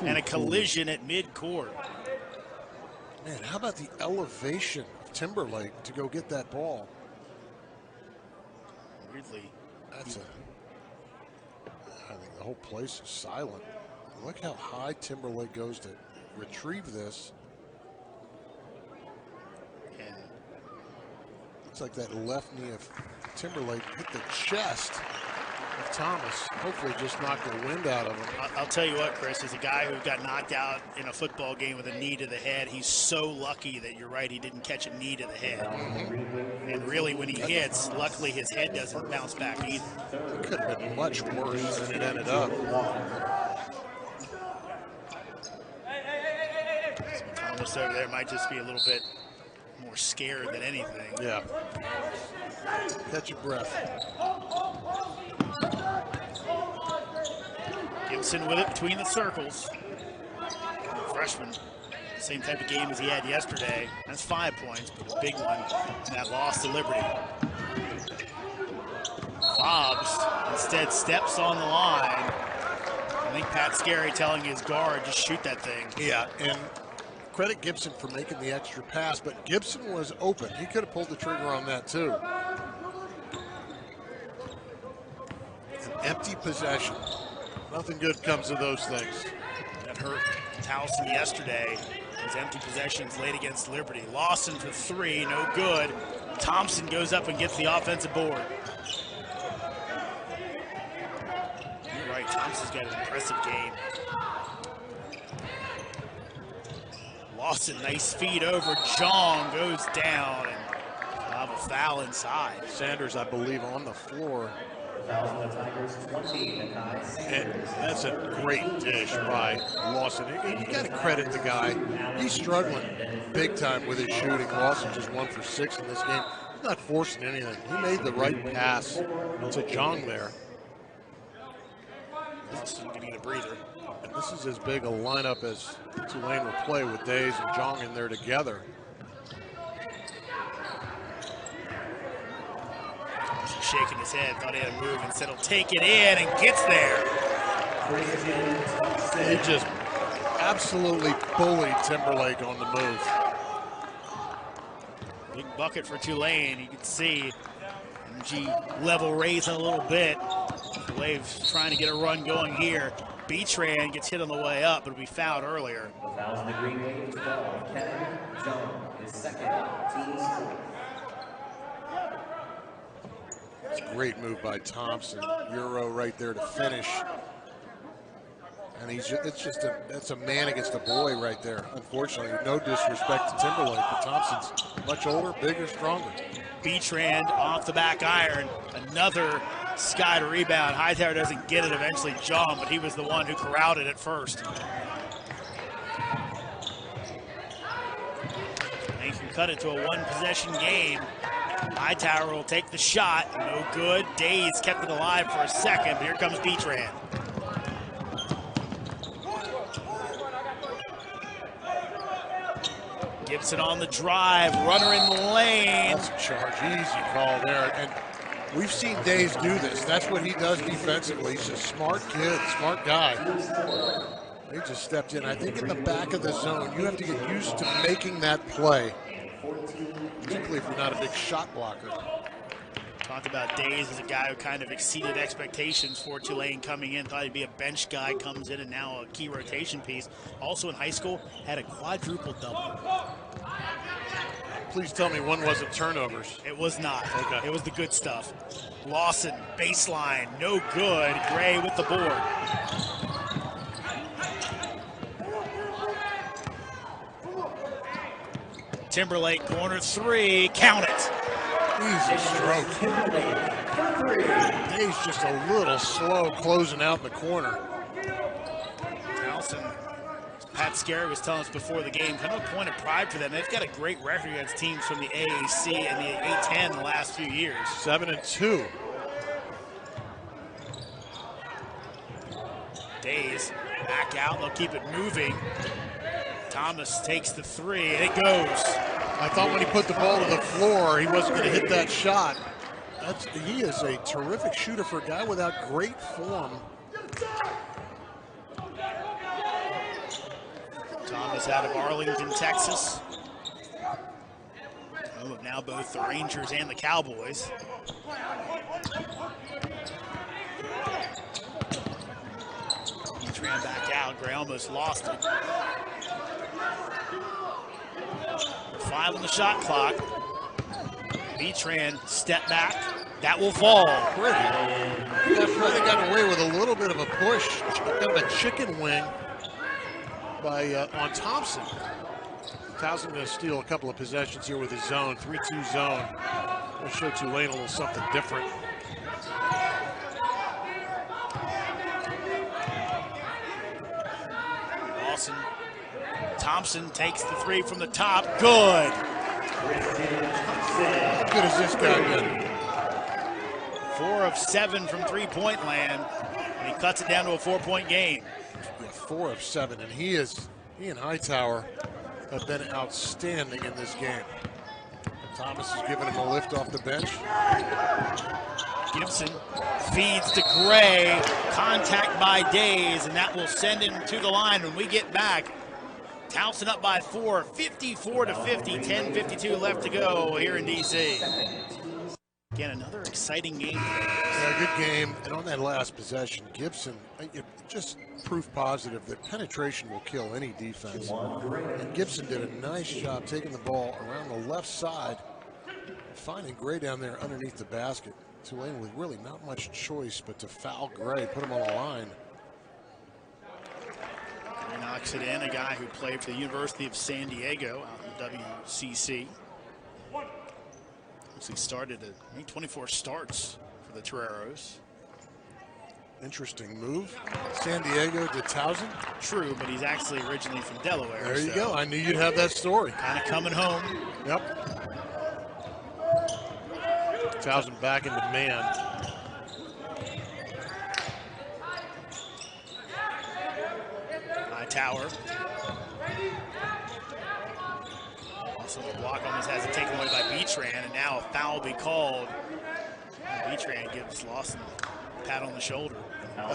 and a collision at midcourt. Man, how about the elevation of Timberlake to go get that ball? Weirdly. I think the whole place is silent. Look how high Timberlake goes to retrieve this. And looks like that left knee of Timberlake hit the chest of Thomas. Hopefully just knocked the wind out of him. I'll tell you what, Chris, as a guy who got knocked out in a football game with a knee to the head, he's so lucky that you're right, he didn't catch a knee to the head. And really, when he hits, luckily his head doesn't bounce back either. It could have been much worse than it ended up. Thomas over there might just be a little bit more scared than anything. Yeah. Catch your breath. Gibson with it between the circles. Freshman, same type of game as he had yesterday. That's 5 points, but a big one in that loss to Liberty. Fobbs instead steps on the line. I think Pat Scarry telling his guard, just shoot that thing. Yeah, and credit Gibson for making the extra pass, but Gibson was open. He could have pulled the trigger on that too. An empty possession. Nothing good comes of those things. That hurt Towson yesterday. His empty possessions late against Liberty. Lawson for 3, no good. Thompson goes up and gets the offensive board. You're right, Thompson's got an impressive game. Lawson, nice feed over. Jong goes down, and he'll have a foul inside. Sanders, I believe, on the floor. And that's a great dish by Lawson. You got to credit the guy. He's struggling big time with his shooting. Lawson just 1 for 6 in this game. He's not forcing anything. He made the right pass to Jong there. Lawson gonna get a breather. And this is as big a lineup as Tulane will play with Days and Jong in there together. Shaking his head, thought he had a move, and said he'll take it in, and gets there. He just absolutely bullied Timberlake on the move. Big bucket for Tulane. You can see MG level raising a little bit. Waves trying to get a run going here. Beachran gets hit on the way up, but we fouled earlier. The fouls in the green wave, 12. Kevin John is second, team's fourth. It's a great move by Thompson. Euro right there to finish. And it's a man against a boy right there. Unfortunately, no disrespect to Timberlake, but Thompson's much older, bigger, stronger. Beachran off the back iron. Another Sky to rebound. Hightower doesn't get it, eventually John, but he was the one who corralled it at first. They can cut it to a one-possession game. Hightower will take the shot. No good. Days kept it alive for a second, but here comes Beachran. Gibson on the drive, runner in the lane. That's a charge, easy call there. And we've seen Days do this. That's what he does defensively. He's a smart kid, smart guy. He just stepped in. I think in the back of the zone, you have to get used to making that play, particularly if you're not a big shot blocker. Talked about Days as a guy who kind of exceeded expectations for Tulane coming in. Thought he'd be a bench guy, comes in and now a key rotation piece. Also in high school, had a quadruple double. Please tell me one wasn't turnovers. It was not. Okay. It was the good stuff. Lawson, baseline, no good. Gray with the board. Timberlake, corner three, count it. Easy stroke. Days just a little slow closing out in the corner. Towson, Pat Scarry was telling us before the game, kind of a point of pride for them. They've got a great record against teams from the AAC and the A10 the last few years. 7-2. Days back out, they'll keep it moving. Thomas takes the three, and it goes. I thought when he put the ball to the floor, he wasn't going to hit that shot. He is a terrific shooter for a guy without great form. Thomas out of Arlington, Texas. Oh, now both the Rangers and the Cowboys. Each ran back out. Gray almost lost it. 5 on the shot clock. Beachran step back. That will fall. Pretty. They got away with a little bit of a push, kind of a chicken wing by on Thompson. Towson going to steal a couple of possessions here with his zone, 3-2 zone. We'll show Tulane a little something different. Lawson. Thompson takes the three from the top. Good. How good is this guy been? 4 of 7 from three-point land, and he cuts it down to a 4-point game. Yeah, 4 of 7, and he and Hightower have been outstanding in this game. Thomas is giving him a lift off the bench. Gibson feeds to Gray, contact by Days, and that will send him to the line when we get back. Towson up by 4, 54-50, 10:52 left to go here in DC. Again, another exciting game. Yeah, good game. And on that last possession, Gibson, just proof positive that penetration will kill any defense. And Gibson did a nice job taking the ball around the left side, finding Gray down there underneath the basket. Tulane with really not much choice but to foul Gray, put him on the line. Gray knocks it in, a guy who played for the University of San Diego out in the WCC. He started at 24 starts for the Toreros. Interesting move. San Diego to Towson. True, but he's actually originally from Delaware. There you go. I knew you'd have that story. Kind of coming home. Yep. Towson back into man. Hightower. Also the block almost has it taken away by Beachran, and now a foul will be called. Beachran gives Lawson a pat on the shoulder.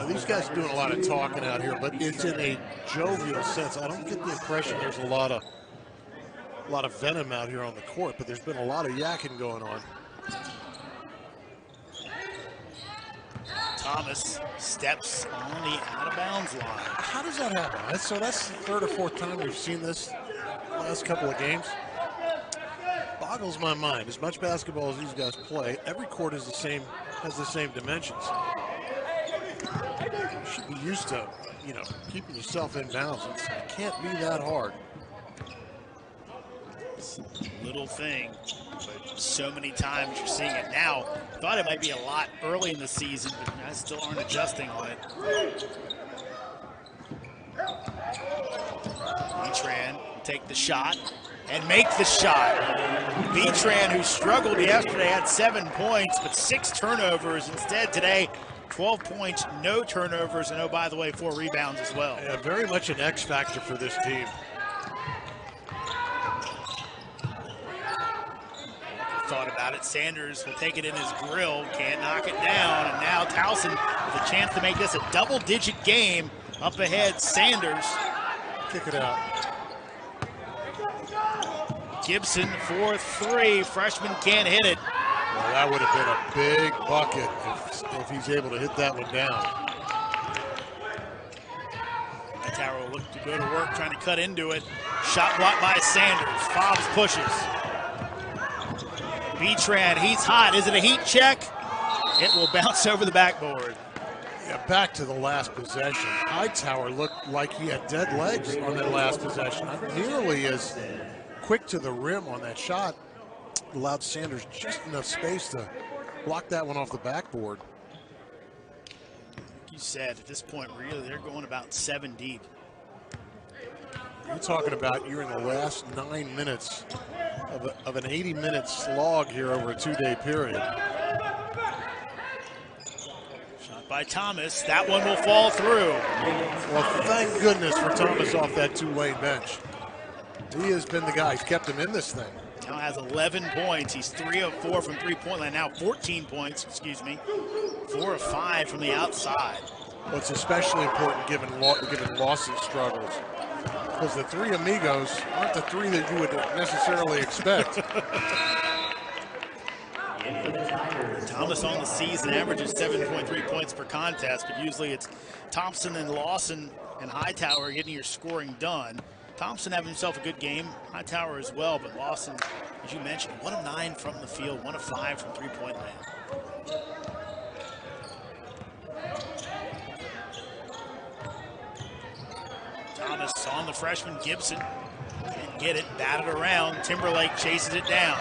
These guys are doing a lot of talking out here, but it's in a jovial sense. I don't get the impression there's a lot of venom out here on the court, but there's been a lot of yakking going on. Thomas steps on the out-of-bounds line. How does that happen? That's the third or fourth time we've seen this last couple of games. Boggles my mind. As much basketball as these guys play, every court is has the same dimensions. You should be used to, keeping yourself in bounds. It can't be that hard. It's a little thing, but so many times you're seeing it now. Thought it might be a lot early in the season, but guys still aren't adjusting on it. Betran will take the shot and make the shot. Betran, who struggled yesterday, had 7 points, but 6 turnovers. Instead today, 12 points, no turnovers, and oh, by the way, 4 rebounds as well. Yeah, very much an X factor for this team. Thought about it. Sanders will take it in his grill, can't knock it down, and now Towson with a chance to make this a double-digit game. Up ahead, Sanders. Kick it out. Gibson for 3. Freshman can't hit it. Well, that would have been a big bucket if he's able to hit that one down. Hightower will look to go to work, trying to cut into it. Shot blocked by Sanders. Fobbs pushes. Betran, he's hot. Is it a heat check? It will bounce over the backboard. Yeah, back to the last possession. Hightower looked like he had dead legs on that last possession. Not nearly as quick to the rim on that shot. Allowed Sanders just enough space to block that one off the backboard. Like you said, at this point, really, they're going about 7 deep. You're talking about you're in the last 9 minutes of an 80-minute slog here over a 2-day period. Shot by Thomas. That one will fall through. Well, thank goodness for Thomas off that Tulane bench. He has been the guy. He's kept him in this thing. Now has 11 points. He's 3 of 4 from three-point line. Now 14 points, 4 of 5 from the outside. What's especially important given Lawson's struggles, because the 3 amigos aren't the 3 that you would necessarily expect. Thomas on the season averages 7.3 points per contest, but usually it's Thompson and Lawson and Hightower getting your scoring done. Thompson having himself a good game, Hightower as well, but Lawson, as you mentioned, 1 of 9 from the field, 1 of 5 from three-point land. Thomas on the freshman Gibson, can't get it, batted around. Timberlake chases it down.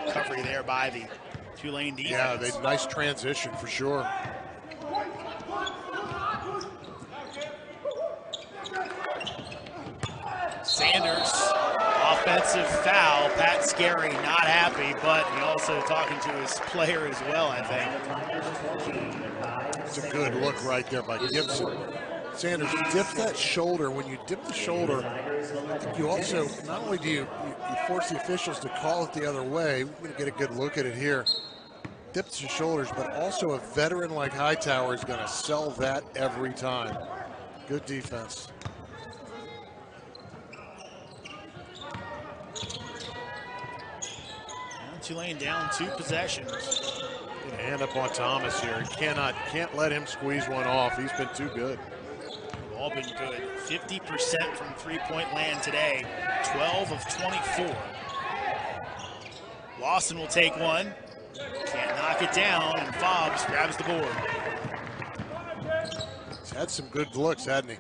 Recovery there by the Tulane defense. Yeah, nice transition for sure. Sanders, offensive foul. Pat Scarry not happy, but he also talking to his player as well, I think. It's a good look right there by Gibson. Sanders dipped that shoulder. When you dip the shoulder, I think you also, not only do you force the officials to call it the other way, we're going to get a good look at it here. Dips your shoulders, but also a veteran like Hightower is going to sell that every time. Good defense. Tulane down 2 possessions. Get a hand up on Thomas here. Can't let him squeeze one off. He's been too good. They've all been good. 50% from three-point land today. 12 of 24. Lawson will take one. Can't knock it down, and Fobbs grabs the board. He's had some good looks, hasn't he?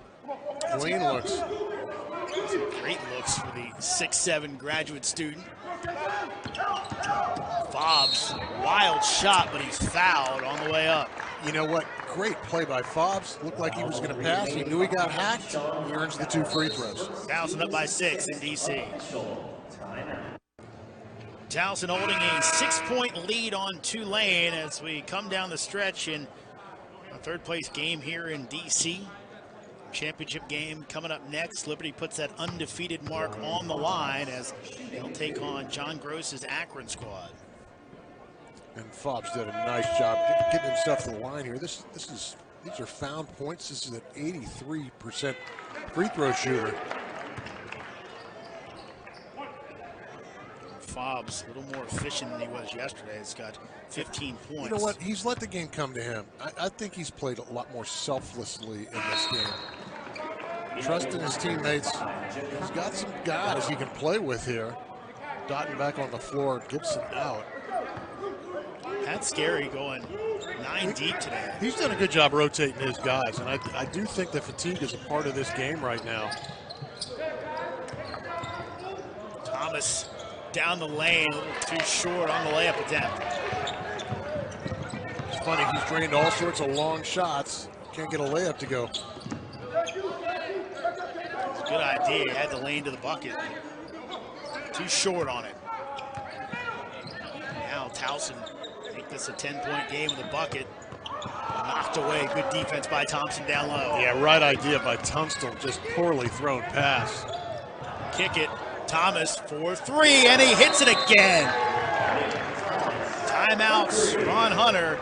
Clean looks. Some great looks for the 6'7" graduate student. Fobbs, wild shot, but he's fouled on the way up. You know what? Great play by Fobbs. Looked like he was going to pass. He knew he got hacked. He earns the 2 free throws. Towson up by 6 in DC. Towson holding a 6-point lead on Tulane as we come down the stretch in a 3rd place game here in DC. Championship game coming up next. Liberty puts that undefeated mark on the line as they'll take on John Gross's Akron squad. And Fobbs did a nice job getting himself to the line here. These are found points. This is an 83% free throw shooter. Fobbs Hobbs, a little more efficient than he was yesterday. He's got 15 points. You know what? He's let the game come to him. I think he's played a lot more selflessly in this game. Trusting his teammates. He's got some guys he can play with here. Doughton back on the floor, Gibson out. That's scary going 9 deep today. He's done a good job rotating his guys, and I do think that fatigue is a part of this game right now. Thomas down the lane, a little too short on the layup attempt. It's funny, he's drained all sorts of long shots. Can't get a layup to go. It's a good idea. He had the lane to the bucket. Too short on it. Now Towson make this a 10-point game with a bucket. Knocked away. Good defense by Thompson down low. Yeah, right idea by Tunstall. Just poorly thrown pass. Kick it. Thomas for 3, and he hits it again. Timeouts. Ron Hunter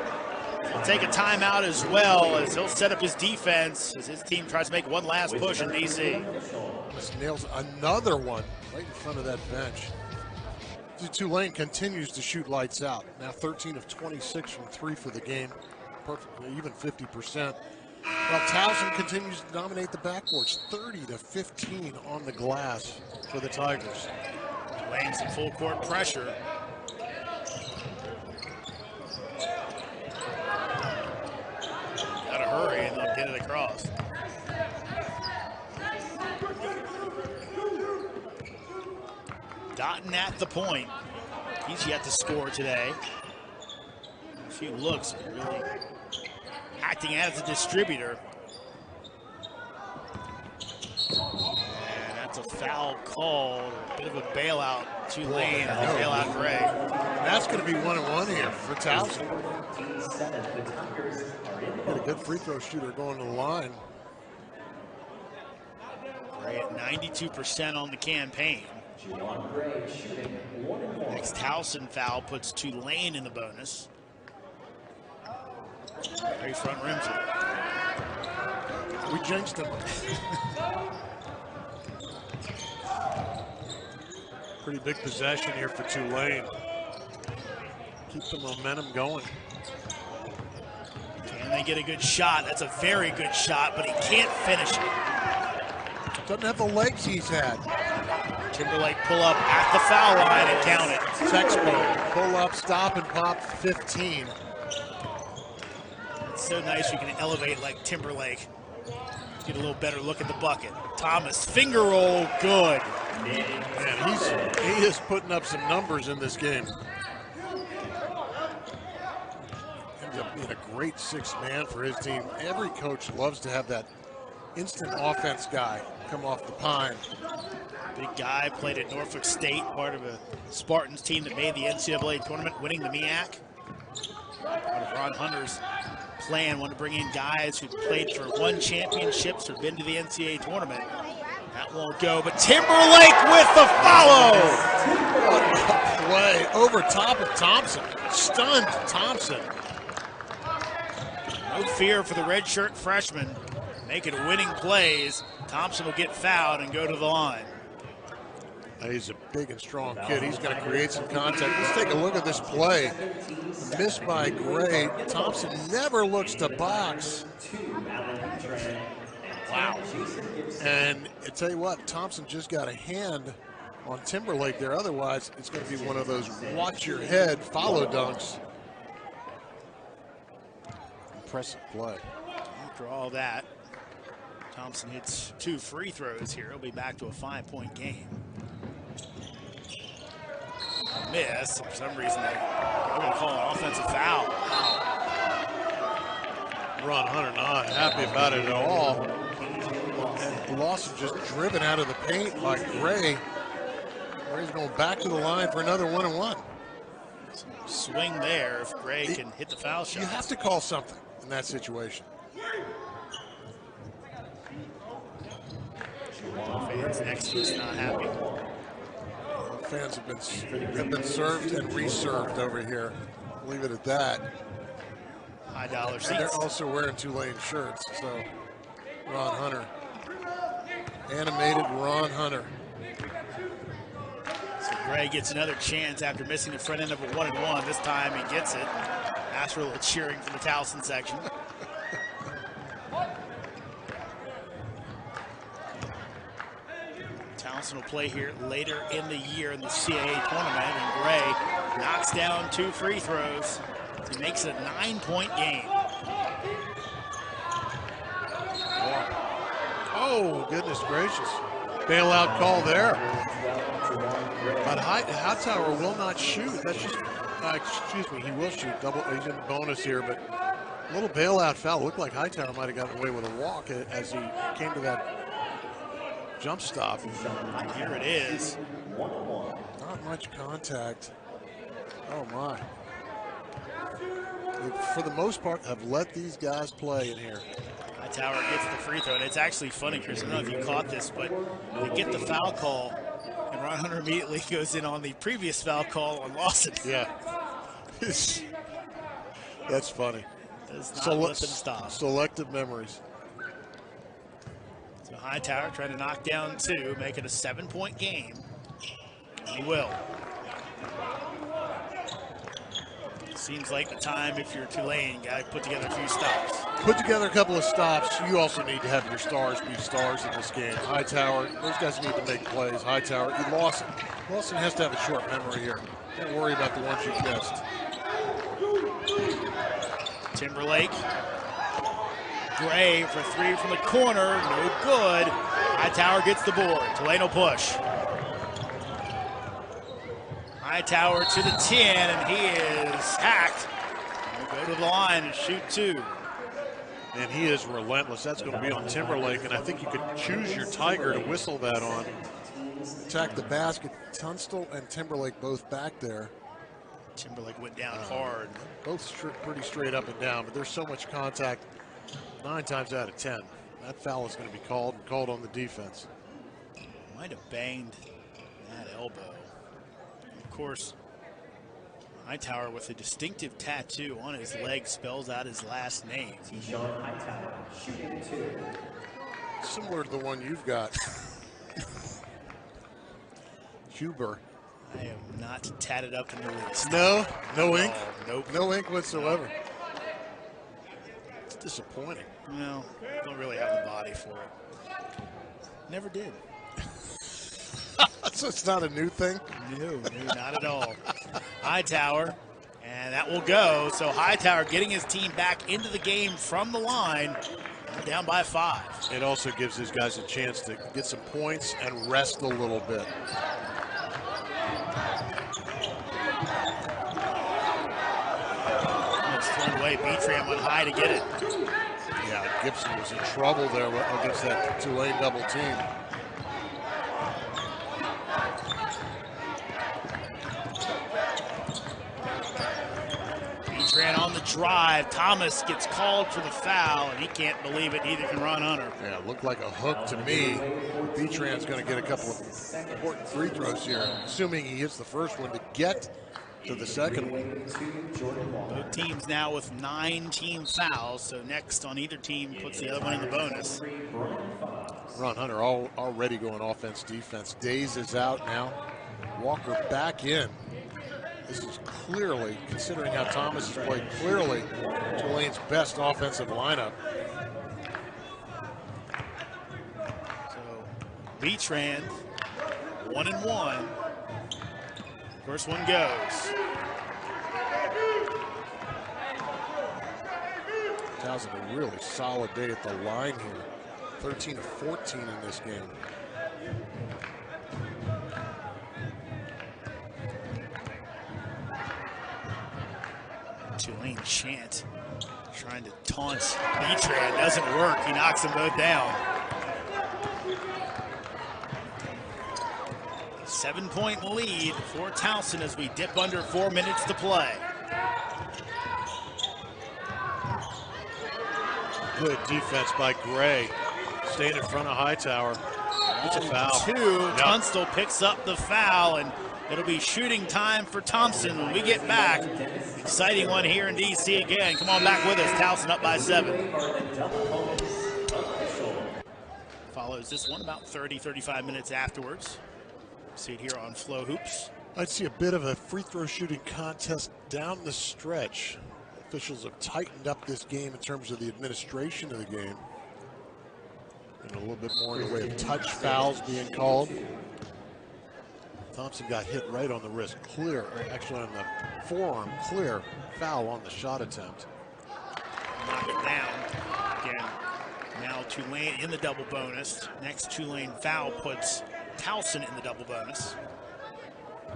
will take a timeout as well as he'll set up his defense as his team tries to make one last push in DC. Just nails another one right in front of that bench. Tulane continues to shoot lights out. Now 13 of 26 from 3 for the game. Perfectly, even 50%. While Towson continues to dominate the backboards, 30 to 15 on the glass for the Tigers. Laying some full court pressure. Gotta hurry and they'll get it across. Doughton at the point. He's yet to score today. A few looks, but really acting as a distributor. And that's a foul called. A bit of a bailout. Tulane, bailout Gray. That's going to be 1-1 here for Towson. Got a good free throw shooter going to the line. Gray at 92% on the campaign. Next Towson foul puts Tulane in the bonus. Very front rims it. We jinxed him. Pretty big possession here for Tulane. Keep the momentum going. Can they get a good shot? That's a very good shot, but he can't finish it. Doesn't have the legs he's had. Timberlake pull up at the foul line and count it. Textbook. Pull up, stop, and pop 15. It's so nice you can elevate like Timberlake. Get a little better look at the bucket. Thomas, finger roll, good. Man, he is putting up some numbers in this game. Ends up being a great sixth man for his team. Every coach loves to have that instant offense guy come off the pine. Big guy, played at Norfolk State, part of a Spartans team that made the NCAA tournament, winning the MEAC. Part of Ron Hunter's plan, wanted to bring in guys who played for 1 championships or been to the NCAA tournament. That won't go, but Timberlake with the follow! What a play over top of Thompson. Stunned Thompson. No fear for the redshirt freshman. Making winning plays. Thompson will get fouled and go to the line. He's a big and strong kid. He's going to create some contact. Let's take a look at this play. Missed by Gray. Thompson never looks to box. Wow. And I tell you what, Thompson just got a hand on Timberlake there. Otherwise, it's going to be one of those watch your head follow dunks. Impressive play. After all that, Thompson hits 2 free throws here. He'll be back to a 5-point game. Miss. For some reason, they're going to call an offensive foul. Wow. Ron Hunter not happy about it at all. And Lawson just driven out of the paint by Gray. Gray's going back to the line for another 1-on-1. Swing there if Gray can hit the foul shot. You have to call something in that situation. Fans next to us not happy. Fans have been served and reserved over here. Leave it at that. High dollar seats. And they're also wearing Tulane shirts. So Ron Hunter, animated Ron Hunter. So Gray gets another chance after missing the front end of a 1-and-1. This time he gets it. Asked for a little cheering from the Towson section. Towson will play here later in the year in the CAA tournament, and Gray knocks down 2 free throws. He makes it a 9-point game. Oh, goodness gracious. Bailout call there. But Hightower will not shoot. That's just, excuse me, he will shoot. He's in bonus here, but a little bailout foul. Looked like Hightower might have gotten away with a walk as he came to that jump stop. Here it is. Not much contact. Oh, my. They, for the most part, have let these guys play in here. Hightower gets the free throw, and it's actually funny, Chris. I don't know if you caught this, but they get the foul call, and Ron Hunter immediately goes in on the previous foul call on Lawson. Yeah. That's funny. Does not let them stop. Selective memories. So Hightower trying to knock down 2, make it a 7-point game. And he will. Seems like the time, if you're Tulane, got to put together a few stops. Put together a couple of stops. You also need to have your stars be stars in this game. Hightower, those guys need to make plays. Hightower, Lawson has to have a short memory here. Don't worry about the ones you missed. Timberlake. Gray for 3 from the corner, no good. Hightower gets the board. Tulane will push. Hightower to the 10, and he is hacked. He'll go to the line and shoot 2. And he is relentless. That's going to be on Timberlake, and I think you could choose your Tiger to whistle that on. Attack the basket. Tunstall and Timberlake both back there. Timberlake went down hard. Both pretty straight up and down, but there's so much contact. 9 times out of 10. That foul is going to be called and called on the defense. Might have banged that elbow. Of course, Hightower with a distinctive tattoo on his leg spells out his last name. Hightower, shooting 2. Similar to the one you've got. Huber. I am not tatted up in the least. No ink? Nope. No ink whatsoever. It's disappointing. No, don't really have the body for it. Never did. So it's not a new thing? No, not at all. Hightower, and that will go. So Hightower getting his team back into the game from the line, down by 5. It also gives these guys a chance to get some points and rest a little bit. It's thrown away. Beatram went high to get it. Yeah, Gibson was in trouble there against that Tulane double team. Beatram on the drive. Thomas gets called for the foul, and he can't believe it. Neither can Ron Hunter. Yeah, it looked like a hook to me. Beatram's going to get a couple of important free throws here, assuming he hits the first one to get to the second one. Both teams now with 9 team fouls, so next on either team puts the other one in the bonus. Ron Hunter already going offense, defense. Days is out now. Walker back in. This is clearly, considering how Thomas has played, clearly Tulane's best offensive lineup. So Beatram, 1-and-1. First one goes. Towson, a really solid day at the line here. 13 of 14 in this game. Tulane chant, trying to taunt Beatram. Doesn't work. He knocks them both down. 7-point lead for Towson as we dip under 4 minutes to play. Good defense by Gray. Staying in front of Hightower. It's a foul. 2. Tunstall picks up the foul, and it'll be shooting time for Thompson when we get back. Exciting one here in DC again. Come on back with us. Towson up by 7. Follows this one about 30, 35 minutes afterwards. See it here on Flow Hoops. I'd see a bit of a free throw shooting contest down the stretch. Officials have tightened up this game in terms of the administration of the game. And a little bit more in the way of touch fouls being called. Thompson got hit right on the wrist, clear, actually on the forearm, clear foul on the shot attempt. Knock it down. Again, now Tulane in the double bonus. Next Tulane foul puts Towson in the double bonus.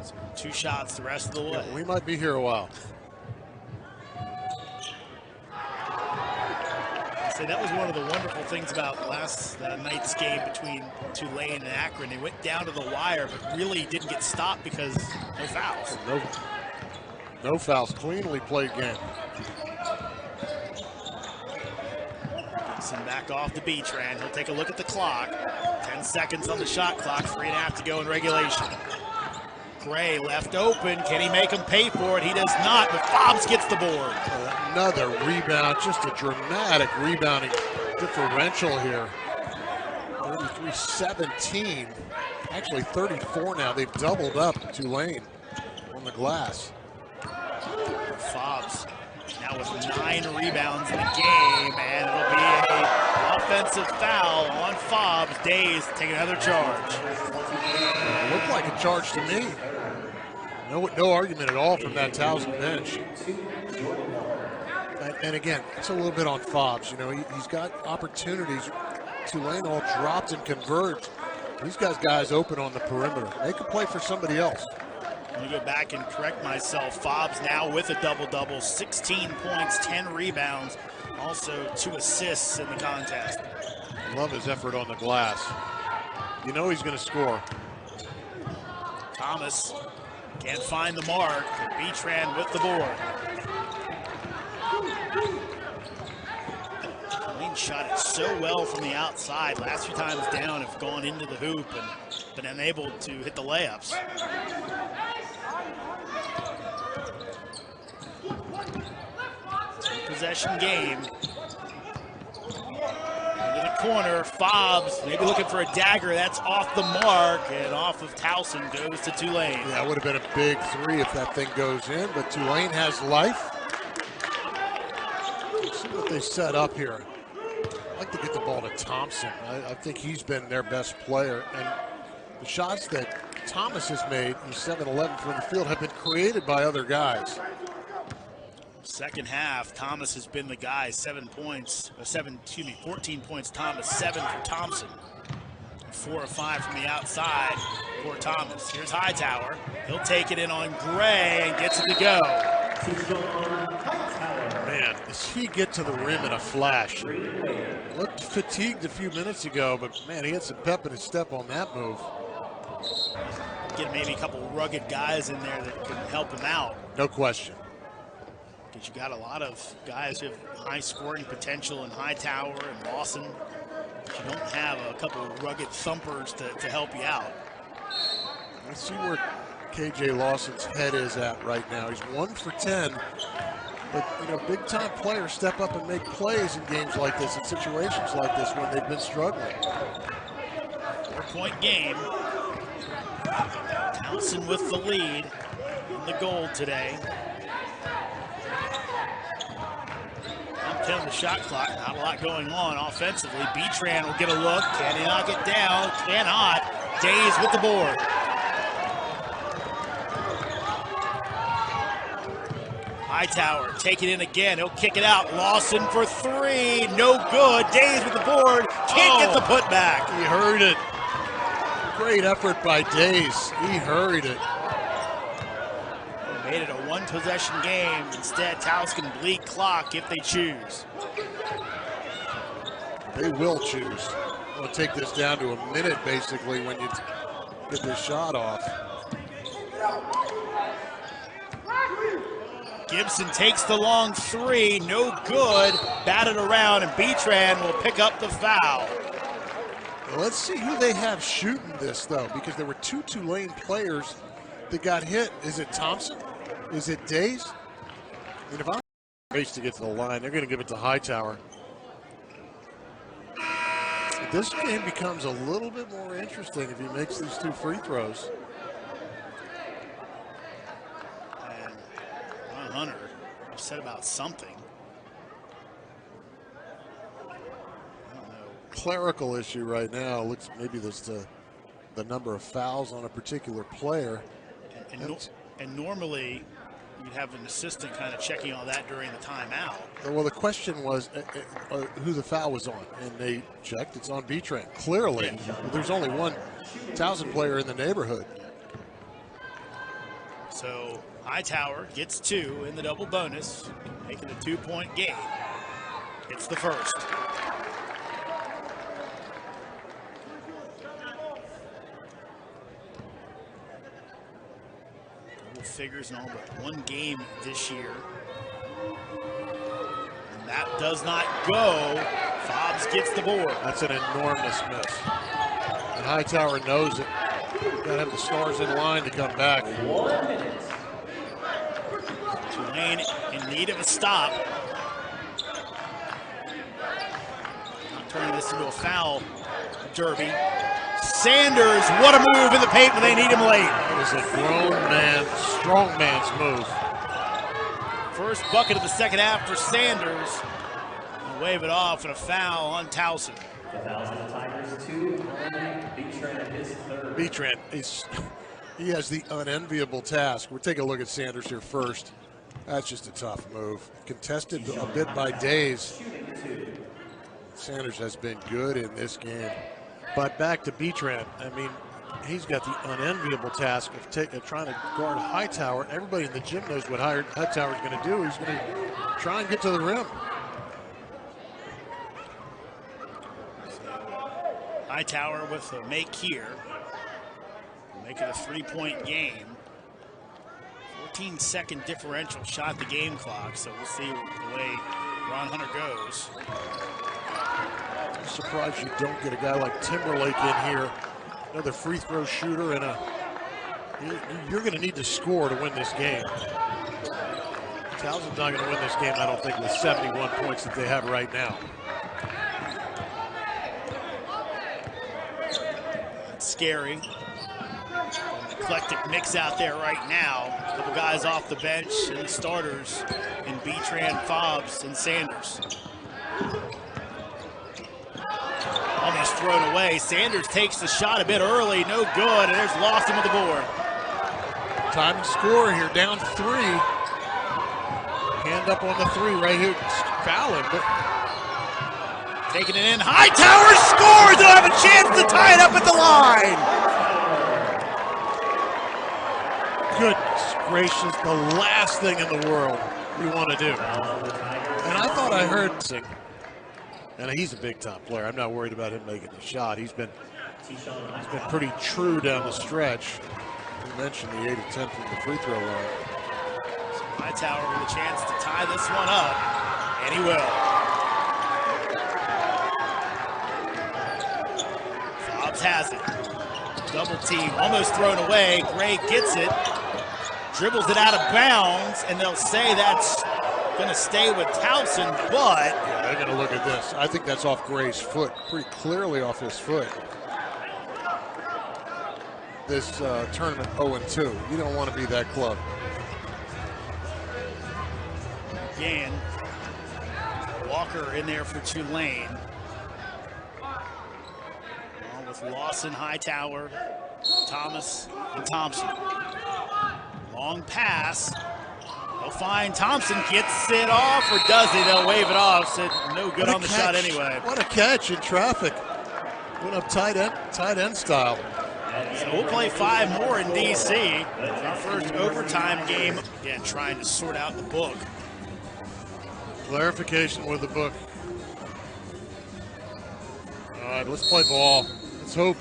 So 2 shots the rest of the way. Yeah, we might be here a while. So that was one of the wonderful things about last night's game between Tulane and Akron. They went down to the wire, but really didn't get stopped because no fouls. No fouls. Cleanly played game. Gibson back off the Beachran. He'll take a look at the clock. 10 seconds on the shot clock. 3.5 to go in regulation. Gray left open. Can he make him pay for it? He does not, but Fobbs gets the board. Another rebound, just a dramatic rebounding differential here. 33-17, actually 34 now. They've doubled up Tulane on the glass. Fobbs now with 9 rebounds in the game, and it'll be an offensive foul on Fobbs. Days take another charge. It looked like a charge to me. No argument at all from that Towson bench. And again, it's a little bit on Fobbs. You know, he's got opportunities. Tulane all dropped and converged. He's got guys open on the perimeter. They could play for somebody else. Let me go back and correct myself. Fobbs now with a double-double, 16 points, 10 rebounds, also 2 assists in the contest. I love his effort on the glass. You know he's going to score. Thomas can't find the mark. Beachran with the board. Tulane shot it so well from the outside. Last few times down have gone into the hoop and been unable to hit the layups. Possession game. Into the corner, Fobbs maybe looking for a dagger. That's off the mark, and off of Towson goes to Tulane. Yeah, it would have been a big 3 if that thing goes in, but Tulane has life. Let's see what they set up here. I'd like to get the ball to Thompson. I think he's been their best player, and the shots that Thomas has made in 7-11 from the field have been created by other guys. Second half, Thomas has been the guy. 14 points, Thomas, 7 for Thompson. 4 of 5 from the outside for Thomas. Here's Hightower. He'll take it in on Gray and gets it to go. Man, does he get to the rim in a flash? Looked fatigued a few minutes ago, but man, he had some pep in his step on that move. Get maybe a couple rugged guys in there that can help him out. No question. Because you got a lot of guys who have high scoring potential in Hightower and Lawson. But you don't have a couple of rugged thumpers to help you out. Let's see where KJ Lawson's head is at right now. He's 1 for 10. But, you know, big-time players step up and make plays in games like this, in situations like this when they've been struggling. 4-point game. Towson with the lead in the gold today. 10 on the shot clock, not a lot going on offensively. Beachran will get a look. Can he knock it down? Cannot. Days with the board. Hightower, take it in again. He'll kick it out. Lawson for 3. No good. Days with the board. Can't get the putback. He hurried it. Great effort by Days. He hurried it. Made it a 1-possession game. Instead, Taos can bleed clock if they choose. They will choose. We'll take this down to a minute, basically, when you get this shot off. Gibson takes the long 3. No good. Batted around, and Beachran will pick up the foul. Well, let's see who they have shooting this, though, because there were 2 Tulane players that got hit. Is it Thompson? Is it Days? I mean, if I'm race to get to the line, they're going to give it to Hightower. This game becomes a little bit more interesting if he makes these 2 free throws. Hunter upset about something. I don't know. Clerical issue right now. Looks maybe there's the number of fouls on a particular player. And normally you'd have an assistant kind of checking all that during the timeout. Well, the question was who the foul was on, and they checked. It's on B-Trent. Clearly, there's only one Towson player in the neighborhood. So Hightower gets 2 in the double bonus, making a 2-point game. It's the first. Double figures in all but 1 game this year. And that does not go. Fobbs gets the board. That's an enormous miss. And Hightower knows it. Got to have the stars in line to come back. Tulane in need of a stop. Not turning this into a foul derby. Sanders, what a move in the paint when they need him late. That is a grown man, strong man's move. First bucket of the second half for Sanders. And wave it off and a foul on Towson. The Towson Tigers 2, B-Trent his third. B-Trent, he has the unenviable task. We'll take a look at Sanders here first. That's just a tough move. Contested a bit by Days. Sanders has been good in this game. But back to B-Trent, I mean, he's got the unenviable task of trying to guard Hightower. Everybody in the gym knows what Hightower's going to do. He's going to try and get to the rim. Hightower with a make here. Make it a 3-point game. 14-second differential shot the game clock, so we'll see the way Ron Hunter goes. I'm surprised you don't get a guy like Timberlake in here, another free throw shooter, and you're going to need to score to win this game. Towson's not going to win this game, I don't think, with 71 points that they have right now. That's scary. An eclectic mix out there right now. A couple guys off the bench and the starters in B-Tran, Fobbs, and Sanders. Almost thrown away. Sanders takes the shot a bit early, no good, and there's Lawson with the board. Time to score here, down 3. Hand up on the 3 right here, fouling, but taking it in, Hightower scores! They'll have a chance to tie it up at the line! Goodness gracious, the last thing in the world you want to do. And I thought I heard, and he's a big-time player. I'm not worried about him making the shot. He's been pretty true down the stretch. You mentioned the 8 of 10 from the free throw line. So Hightower with a chance to tie this one up, and he will. Fobbs has it. Double team, almost thrown away. Gray gets it, dribbles it out of bounds, and they'll say that's going to stay with Towson, but yeah, they're going to look at this. I think that's off Gray's foot, pretty clearly off his foot. This tournament 0-2. You don't want to be that club. Again, Walker in there for Tulane. Along with Lawson, Hightower, Thomas, and Thompson. Long pass. They'll find Thompson, gets it off, or does he? They'll wave it off. Said no good on the shot anyway. What a catch in traffic. Went up tight end style. So we'll play 5 more in DC. Our first overtime game. Again, trying to sort out the book. Clarification with the book. All right, let's play ball. Let's hope.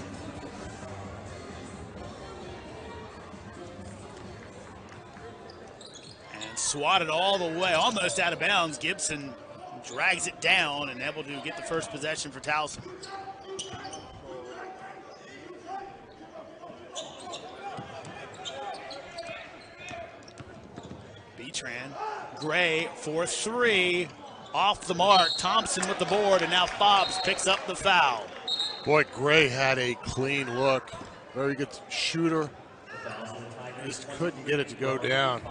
And swatted all the way, almost out of bounds. Gibson drags it down and able to get the first possession for Towson. B-Tran, Gray for 3, off the mark. Thompson with the board, and now Fobbs picks up the foul. Boy, Gray had a clean look. Very good shooter. Just couldn't get it to go down.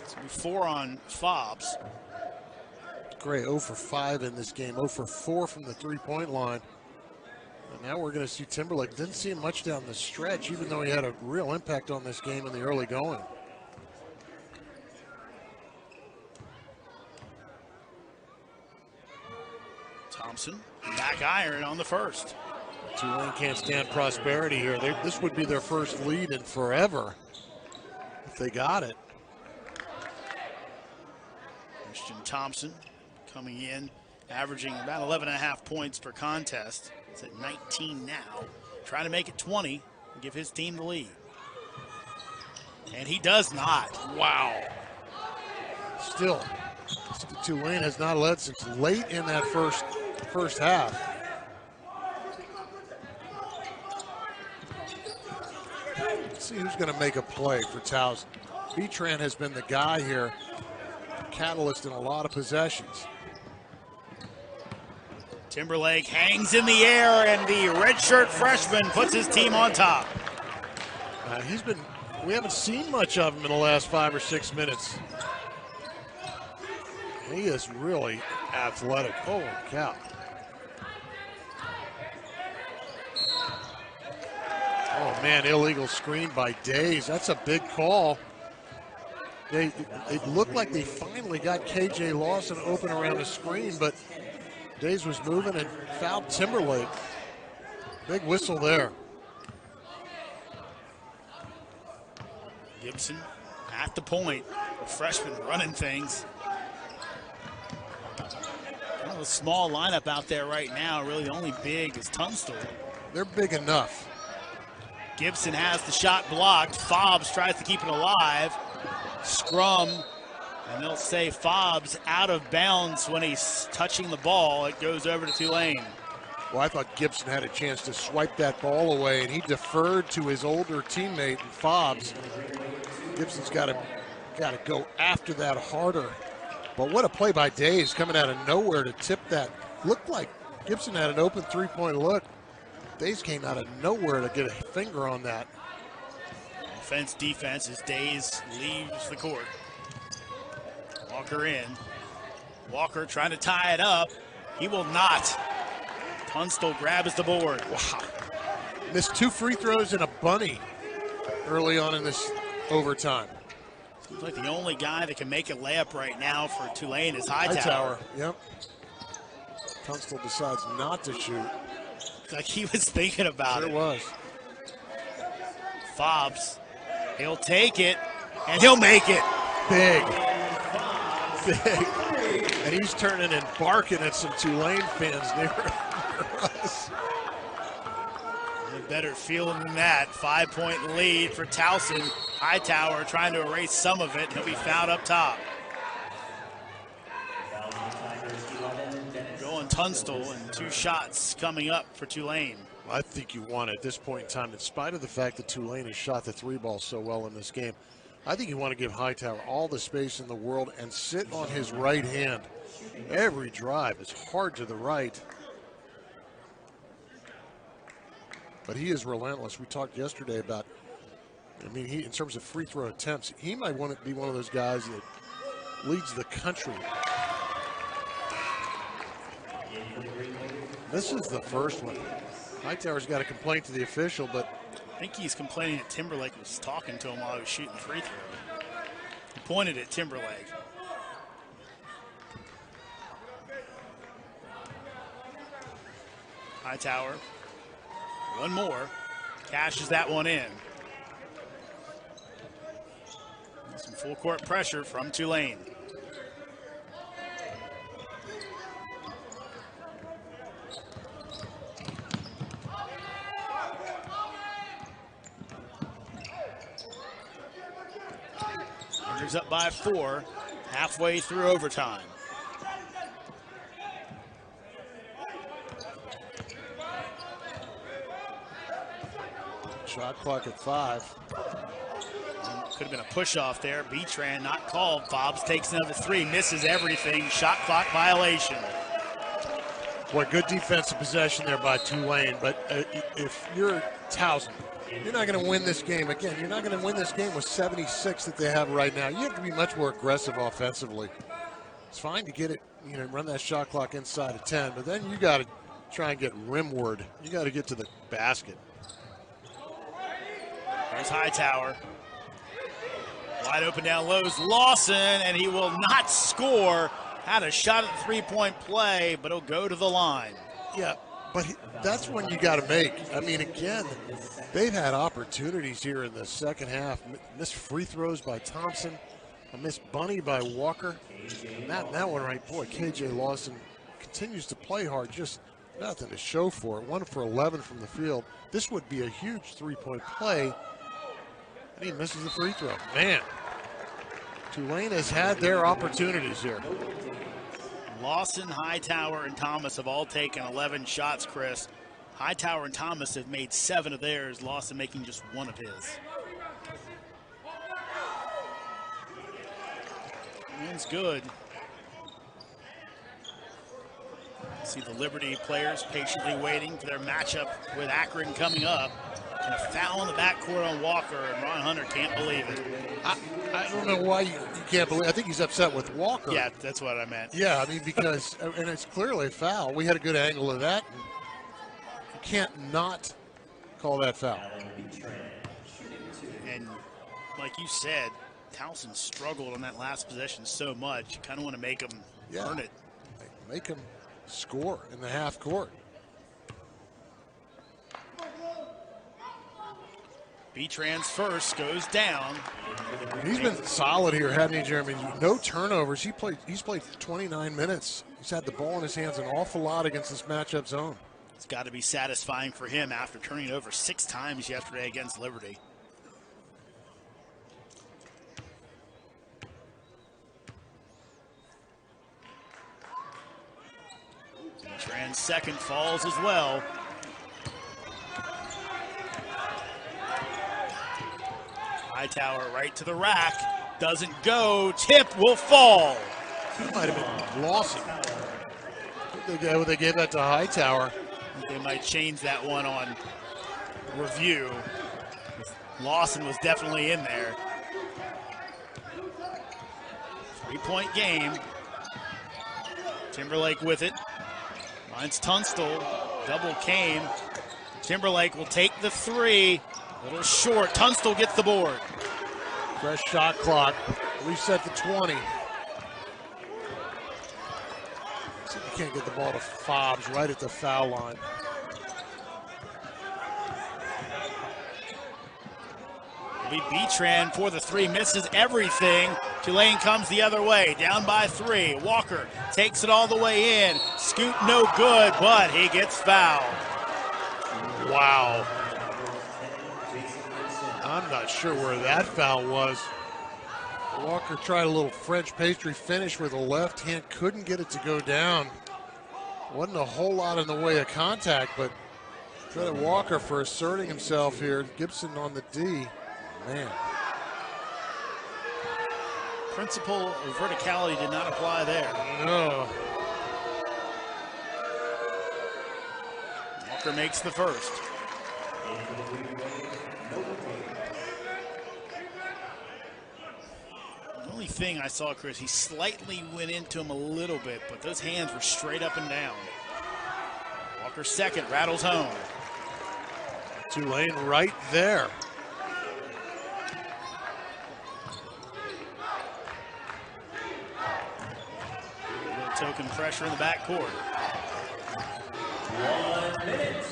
It's going to be 4 on Fobbs. Gray 0 for 5 in this game, 0 for 4 from the three-point line. And now we're going to see Timberlake. Didn't see him much down the stretch, even though he had a real impact on this game in the early going. Thompson, back iron on the first. Tulane can't stand prosperity here. This would be their first lead in forever if they got it. Christian Thompson coming in, averaging about 11.5 points per contest. It's at 19 now. Trying to make it 20 and give his team the lead. And he does not. Wow. Still, Tulane has not led since late in that first half. Let's see who's going to make a play for Towson. Betran has been the guy here, catalyst in a lot of possessions. Timberlake hangs in the air, and the redshirt freshman puts his team on top. We haven't seen much of him in the last 5 or 6 minutes. He is really athletic. Holy cow. Oh man, illegal screen by Days. That's a big call. It looked like they finally got KJ Lawson open around the screen, but Days was moving and fouled Timberlake. Big whistle there. Gibson at the point. The freshman running things. Kind of a small lineup out there right now. Really the only big is Tunstall. They're big enough. Gibson has the shot blocked. Fobbs tries to keep it alive. Scrum, and they'll say Fobbs out of bounds when he's touching the ball. It goes over to Tulane. Well, I thought Gibson had a chance to swipe that ball away, and he deferred to his older teammate, Fobbs. Gibson's got to go after that harder. But what a play by Days coming out of nowhere to tip that. Looked like Gibson had an open three-point look. Days came out of nowhere to get a finger on that. Offense, defense as Days leaves the court. Walker in. Walker trying to tie it up. He will not. Tunstall grabs the board. Wow. Missed 2 free throws and a bunny early on in this overtime. Seems like the only guy that can make a layup right now for Tulane is Hightower. Yep. Tunstall decides not to shoot. Looks like he was thinking about it. Sure was. Fobbs. He'll take it, and he'll make it. Big. And he's turning and barking at some Tulane fans near us. A better feeling than that. 5-point lead for Towson. Hightower trying to erase some of it. He'll be fouled up top. Going Tunstall, and 2 shots coming up for Tulane. I think you want at this point in time, in spite of the fact that Tulane has shot the 3 ball so well in this game, I think you want to give Hightower all the space in the world and sit on his right hand. Every drive is hard to the right. But he is relentless. We talked yesterday about, in terms of free throw attempts, he might want to be one of those guys that leads the country. This is the first one. Hightower's got a complaint to the official, but I think he's complaining that Timberlake was talking to him while he was shooting the free throw. He pointed at Timberlake. Hightower, one more, cashes that one in. Some full court pressure from Tulane. Rangers up by 4, halfway through overtime. shot clock at 5. Could have been a push-off there. Betran not called. Fobbs takes another 3, misses everything. Shot clock violation. Boy, good defensive possession there by Tulane, but if you're Towson, You're not going to win this game. Again, you're not going to win this game with 76 that they have right now. You have to be much more aggressive offensively. It's fine to get it, run that shot clock inside of 10, but then you got to try and get rimward. You got to get to the basket. There's Hightower. Wide open down low is Lawson, and he will not score. Had a shot at the three-point play, but he'll go to the line. Yeah, but that's when you got to make. I mean, again, they've had opportunities here in the second half. Missed free throws by Thompson, a missed bunny by Walker. And that one right, boy, KJ Lawson continues to play hard, just nothing to show for it. 1 for 11 from the field. This would be a huge three-point play, and he misses the free throw. Man, Tulane has had their opportunities here. Lawson, Hightower, and Thomas have all taken 11 shots, Chris. Hightower and Thomas have made 7 of theirs, Lawson making just 1 of his. Wind's good. See the Liberty players patiently waiting for their matchup with Akron coming up. And a foul in the backcourt on Walker, and Ron Hunter can't believe it. I don't know why you can't believe. I think he's upset with Walker. Yeah, that's what I meant. Yeah, I mean, because, and it's clearly a foul. We had a good angle of that. And you can't not call that foul. And like you said, Towson struggled on that last possession so much. You kind of want to make him earn it. Make him score in the half court. B-Trans first goes down. He's been solid here, hasn't he, Jeremy? No turnovers. He's played 29 minutes. He's had the ball in his hands an awful lot against this matchup zone. It's got to be satisfying for him after turning it over 6 times yesterday against Liberty. B-Trans second falls as well. Hightower right to the rack, doesn't go, tip will fall. He might have been Lawson. They gave that to Hightower. They might change that one on review. Lawson was definitely in there. 3-point game. Timberlake with it. Finds Tunstall, double came. Timberlake will take the 3. A little short. Tunstall gets the board. Fresh shot clock. Reset to 20. See if you can't get the ball to Fobbs right at the foul line. It'll be B-Tran for the 3. Misses everything. Tulane comes the other way. Down by 3. Walker takes it all the way in. Scoot no good, but he gets fouled. Wow. I'm not sure where that foul was. Walker tried a little French pastry finish with a left hand, couldn't get it to go down. Wasn't a whole lot in the way of contact, but credit Walker for asserting himself here. Gibson on the D. Man. Principle of verticality did not apply there. No. Walker makes the first. The only thing I saw, Chris, he slightly went into him a little bit, but those hands were straight up and down. Walker second, rattles home. Tulane right there. Token pressure in the backcourt. 1 minute.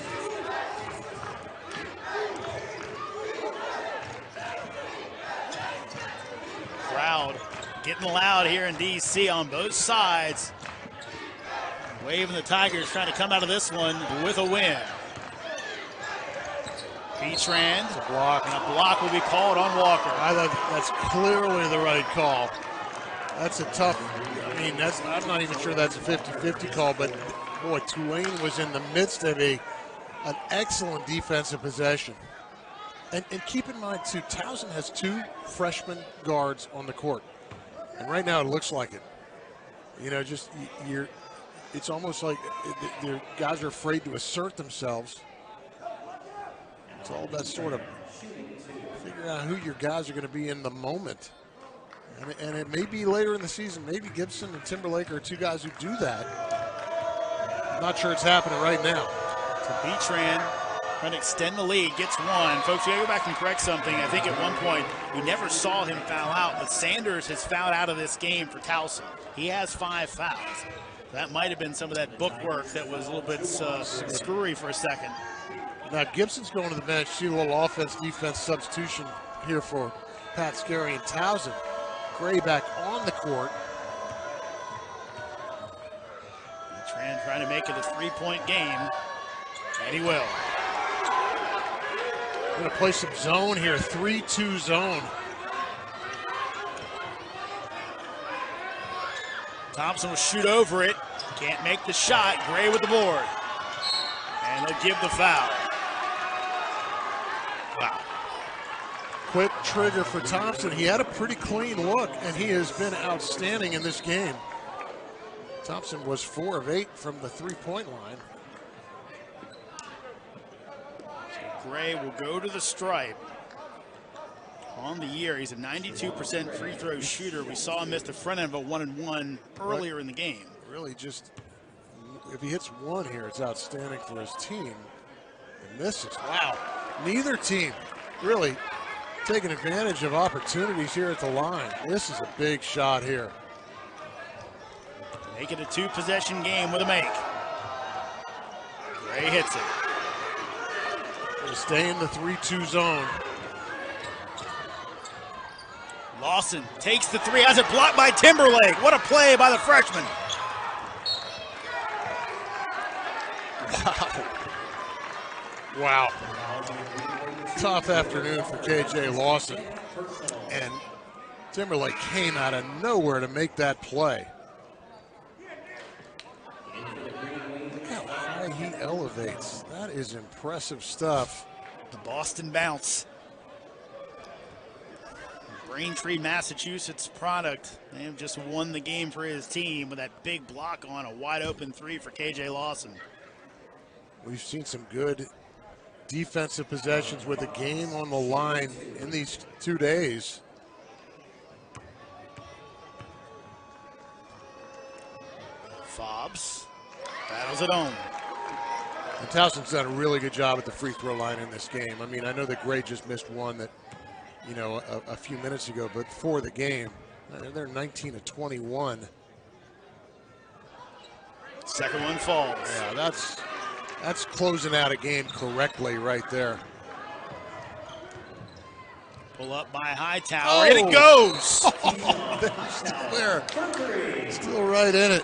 Crowd getting loud here in D.C. on both sides. Waving the Tigers trying to come out of this one with a win. B-Trans, a block. And a block will be called on Walker. I thought that's clearly the right call. That's a tough, I mean, I'm not even sure that's a 50-50 call, but boy, Tulane was in the midst of an excellent defensive possession. And keep in mind, too, Towson has 2 freshman guards on the court. And right now it looks like it. You know, just And it's almost like the guys are afraid to assert themselves. It's all about sort of figuring out who your guys are going to be in the moment. And it may be later in the season. Maybe Gibson and Timberlake are two guys who do that. I'm not sure it's happening right now. So Betran trying to extend the lead, gets one. Folks, we gotta go back and correct something. I think at one point we never saw him foul out, but Sanders has fouled out of this game for Towson. He has 5 fouls. That might have been some of that book work that was a little bit screwy for a second. Now Gibson's going to the bench. See a little offense-defense substitution here for Pat Scarry and Towson. Gray back on the court. Betran trying to make it a 3-point game, and he will. We're going to play some zone here, 3-2 zone. Thompson will shoot over it. Can't make the shot. Gray with the board. And they'll give the foul. Wow. Quick trigger for Thompson. He had a pretty clean look, and he has been outstanding in this game. Thompson was 4 of 8 from the 3-point line. Gray will go to the stripe. On the year, he's a 92% free throw shooter. We saw him miss the front end of a 1-and-1 earlier in the game. Really just, if he hits one here, it's outstanding for his team. And misses, wow. Neither team really taking advantage of opportunities here at the line. This is a big shot here. Make it a 2-possession game with a make. Gray hits it. Gonna stay in the 3-2 zone. Lawson takes the 3, has it blocked by Timberlake. What a play by the freshman. Wow. Tough afternoon for KJ Lawson. And Timberlake came out of nowhere to make that play. Look how high he elevates. That is impressive stuff. The Boston bounce. Braintree, Massachusetts product. They have just won the game for his team with that big block on a wide open 3 for KJ Lawson. We've seen some good defensive possessions with the game on the line in these 2 days. Fobbs battles it home. And Towson's done a really good job at the free throw line in this game. I mean, I know that Gray just missed one that, you know, a few minutes ago, but for the game, they're 19 of 21. Second one falls. Yeah, that's closing out a game correctly right there. Pull up by Hightower, and it goes! Still there. Still right in it.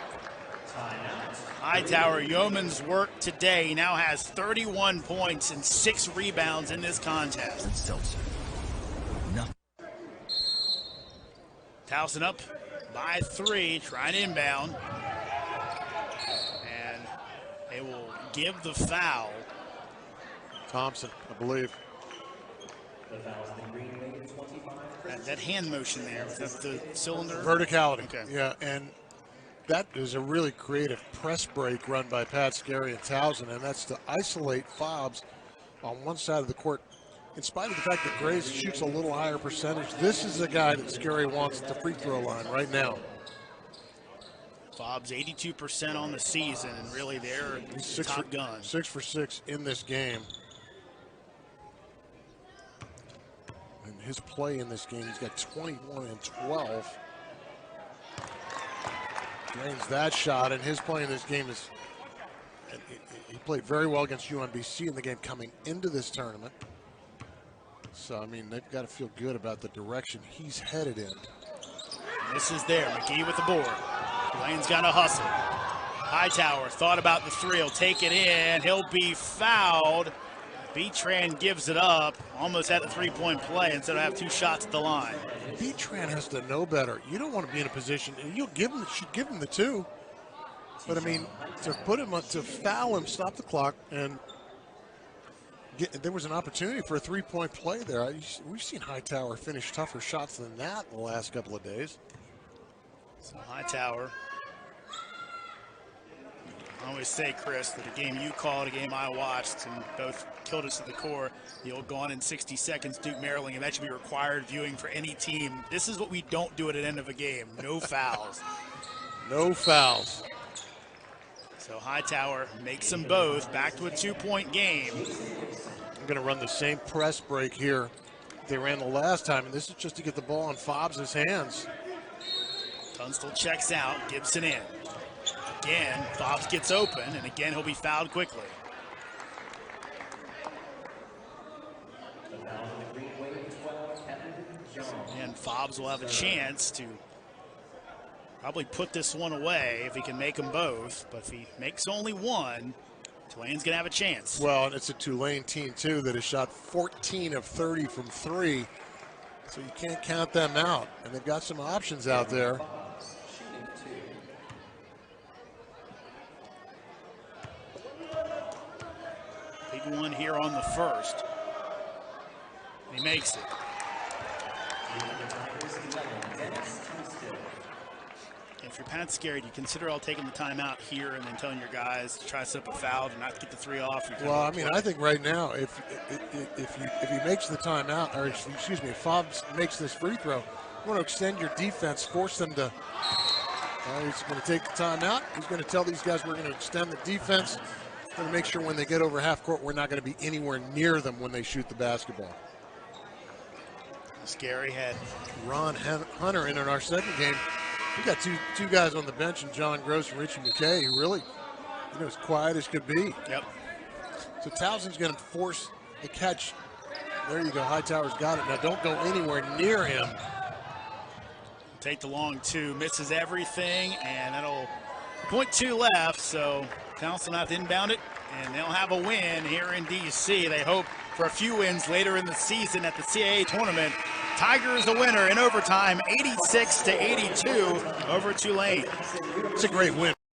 Hightower, yeoman's work today. He now has 31 points and 6 rebounds in this contest. Towson up by 3, trying to inbound. And they will give the foul. Thompson, I believe. That hand motion there, was that the cylinder? Verticality, okay. Yeah, and that is a really creative press break run by Pat Scarry and Towson, and that's to isolate Fobbs on one side of the court. In spite of the fact that Gray shoots a little higher percentage, this is a guy that Scarry wants at the free throw line right now. Fobbs 82% on the season, and really they're top gun. 6 for 6 in this game. And his play in this game, he's got 21 and 12. Drains that shot, and his play in this game is, he played very well against UMBC in the game coming into this tournament. So, I mean, they've got to feel good about the direction he's headed in. This is there. McGee with the board. Lane's got to hustle. Hightower thought about the 3. He'll take it in. He'll be fouled. Betran gives it up. Almost had the 3-point play instead of have 2 shots at the line. Betran has to know better. You don't want to be in a position, and you'll should give him the 2. But, I mean, to put him to foul him, stop the clock, and there was an opportunity for a 3-point play there. We've seen Hightower finish tougher shots than that in the last couple of days. So Hightower I always say, Chris, that a game you called, a game I watched, and both killed us at the core. The old Gone in 60 Seconds Duke Maryland, and that should be required viewing for any team. This is what we don't do at the end of a game. No fouls. No fouls. So Hightower makes them both. Back to a 2-point game. I'm going to run the same press break here they ran the last time, and this is just to get the ball in Fobbs' hands. Tunstall checks out, Gibson in. Again, Fobbs gets open, and again he'll be fouled quickly. And Fobbs will have a chance to probably put this one away if he can make them both. But if he makes only one, Tulane's going to have a chance. Well, and it's a Tulane team, too, that has shot 14 of 30 from 3. So you can't count them out. And they've got some options out there. Big one here on the first. He makes it. If you're Pat scared, you consider all taking the timeout here and then telling your guys to try to set up a foul to not get the 3 off. Well, I mean, I think right now, if he makes the timeout, or excuse me, if Fobbs makes this free throw, you want to extend your defense, force them to. He's going to take the timeout. He's going to tell these guys we're going to extend the defense. Going to make sure when they get over half court, we're not going to be anywhere near them when they shoot the basketball. Scary had Ron Hunter in our second game. We got two guys on the bench, and John Gross and Richie McKay, who really, as quiet as could be. Yep. So Towson's going to force the catch. There you go. Hightower's got it. Now don't go anywhere near him. Take the long 2, misses everything, and that'll .2 left. So Towson will have to inbound it, and they'll have a win here in D.C. They hope for a few wins later in the season at the CAA tournament. Tigers the winner in overtime, 86-82 over Tulane. It's a great win.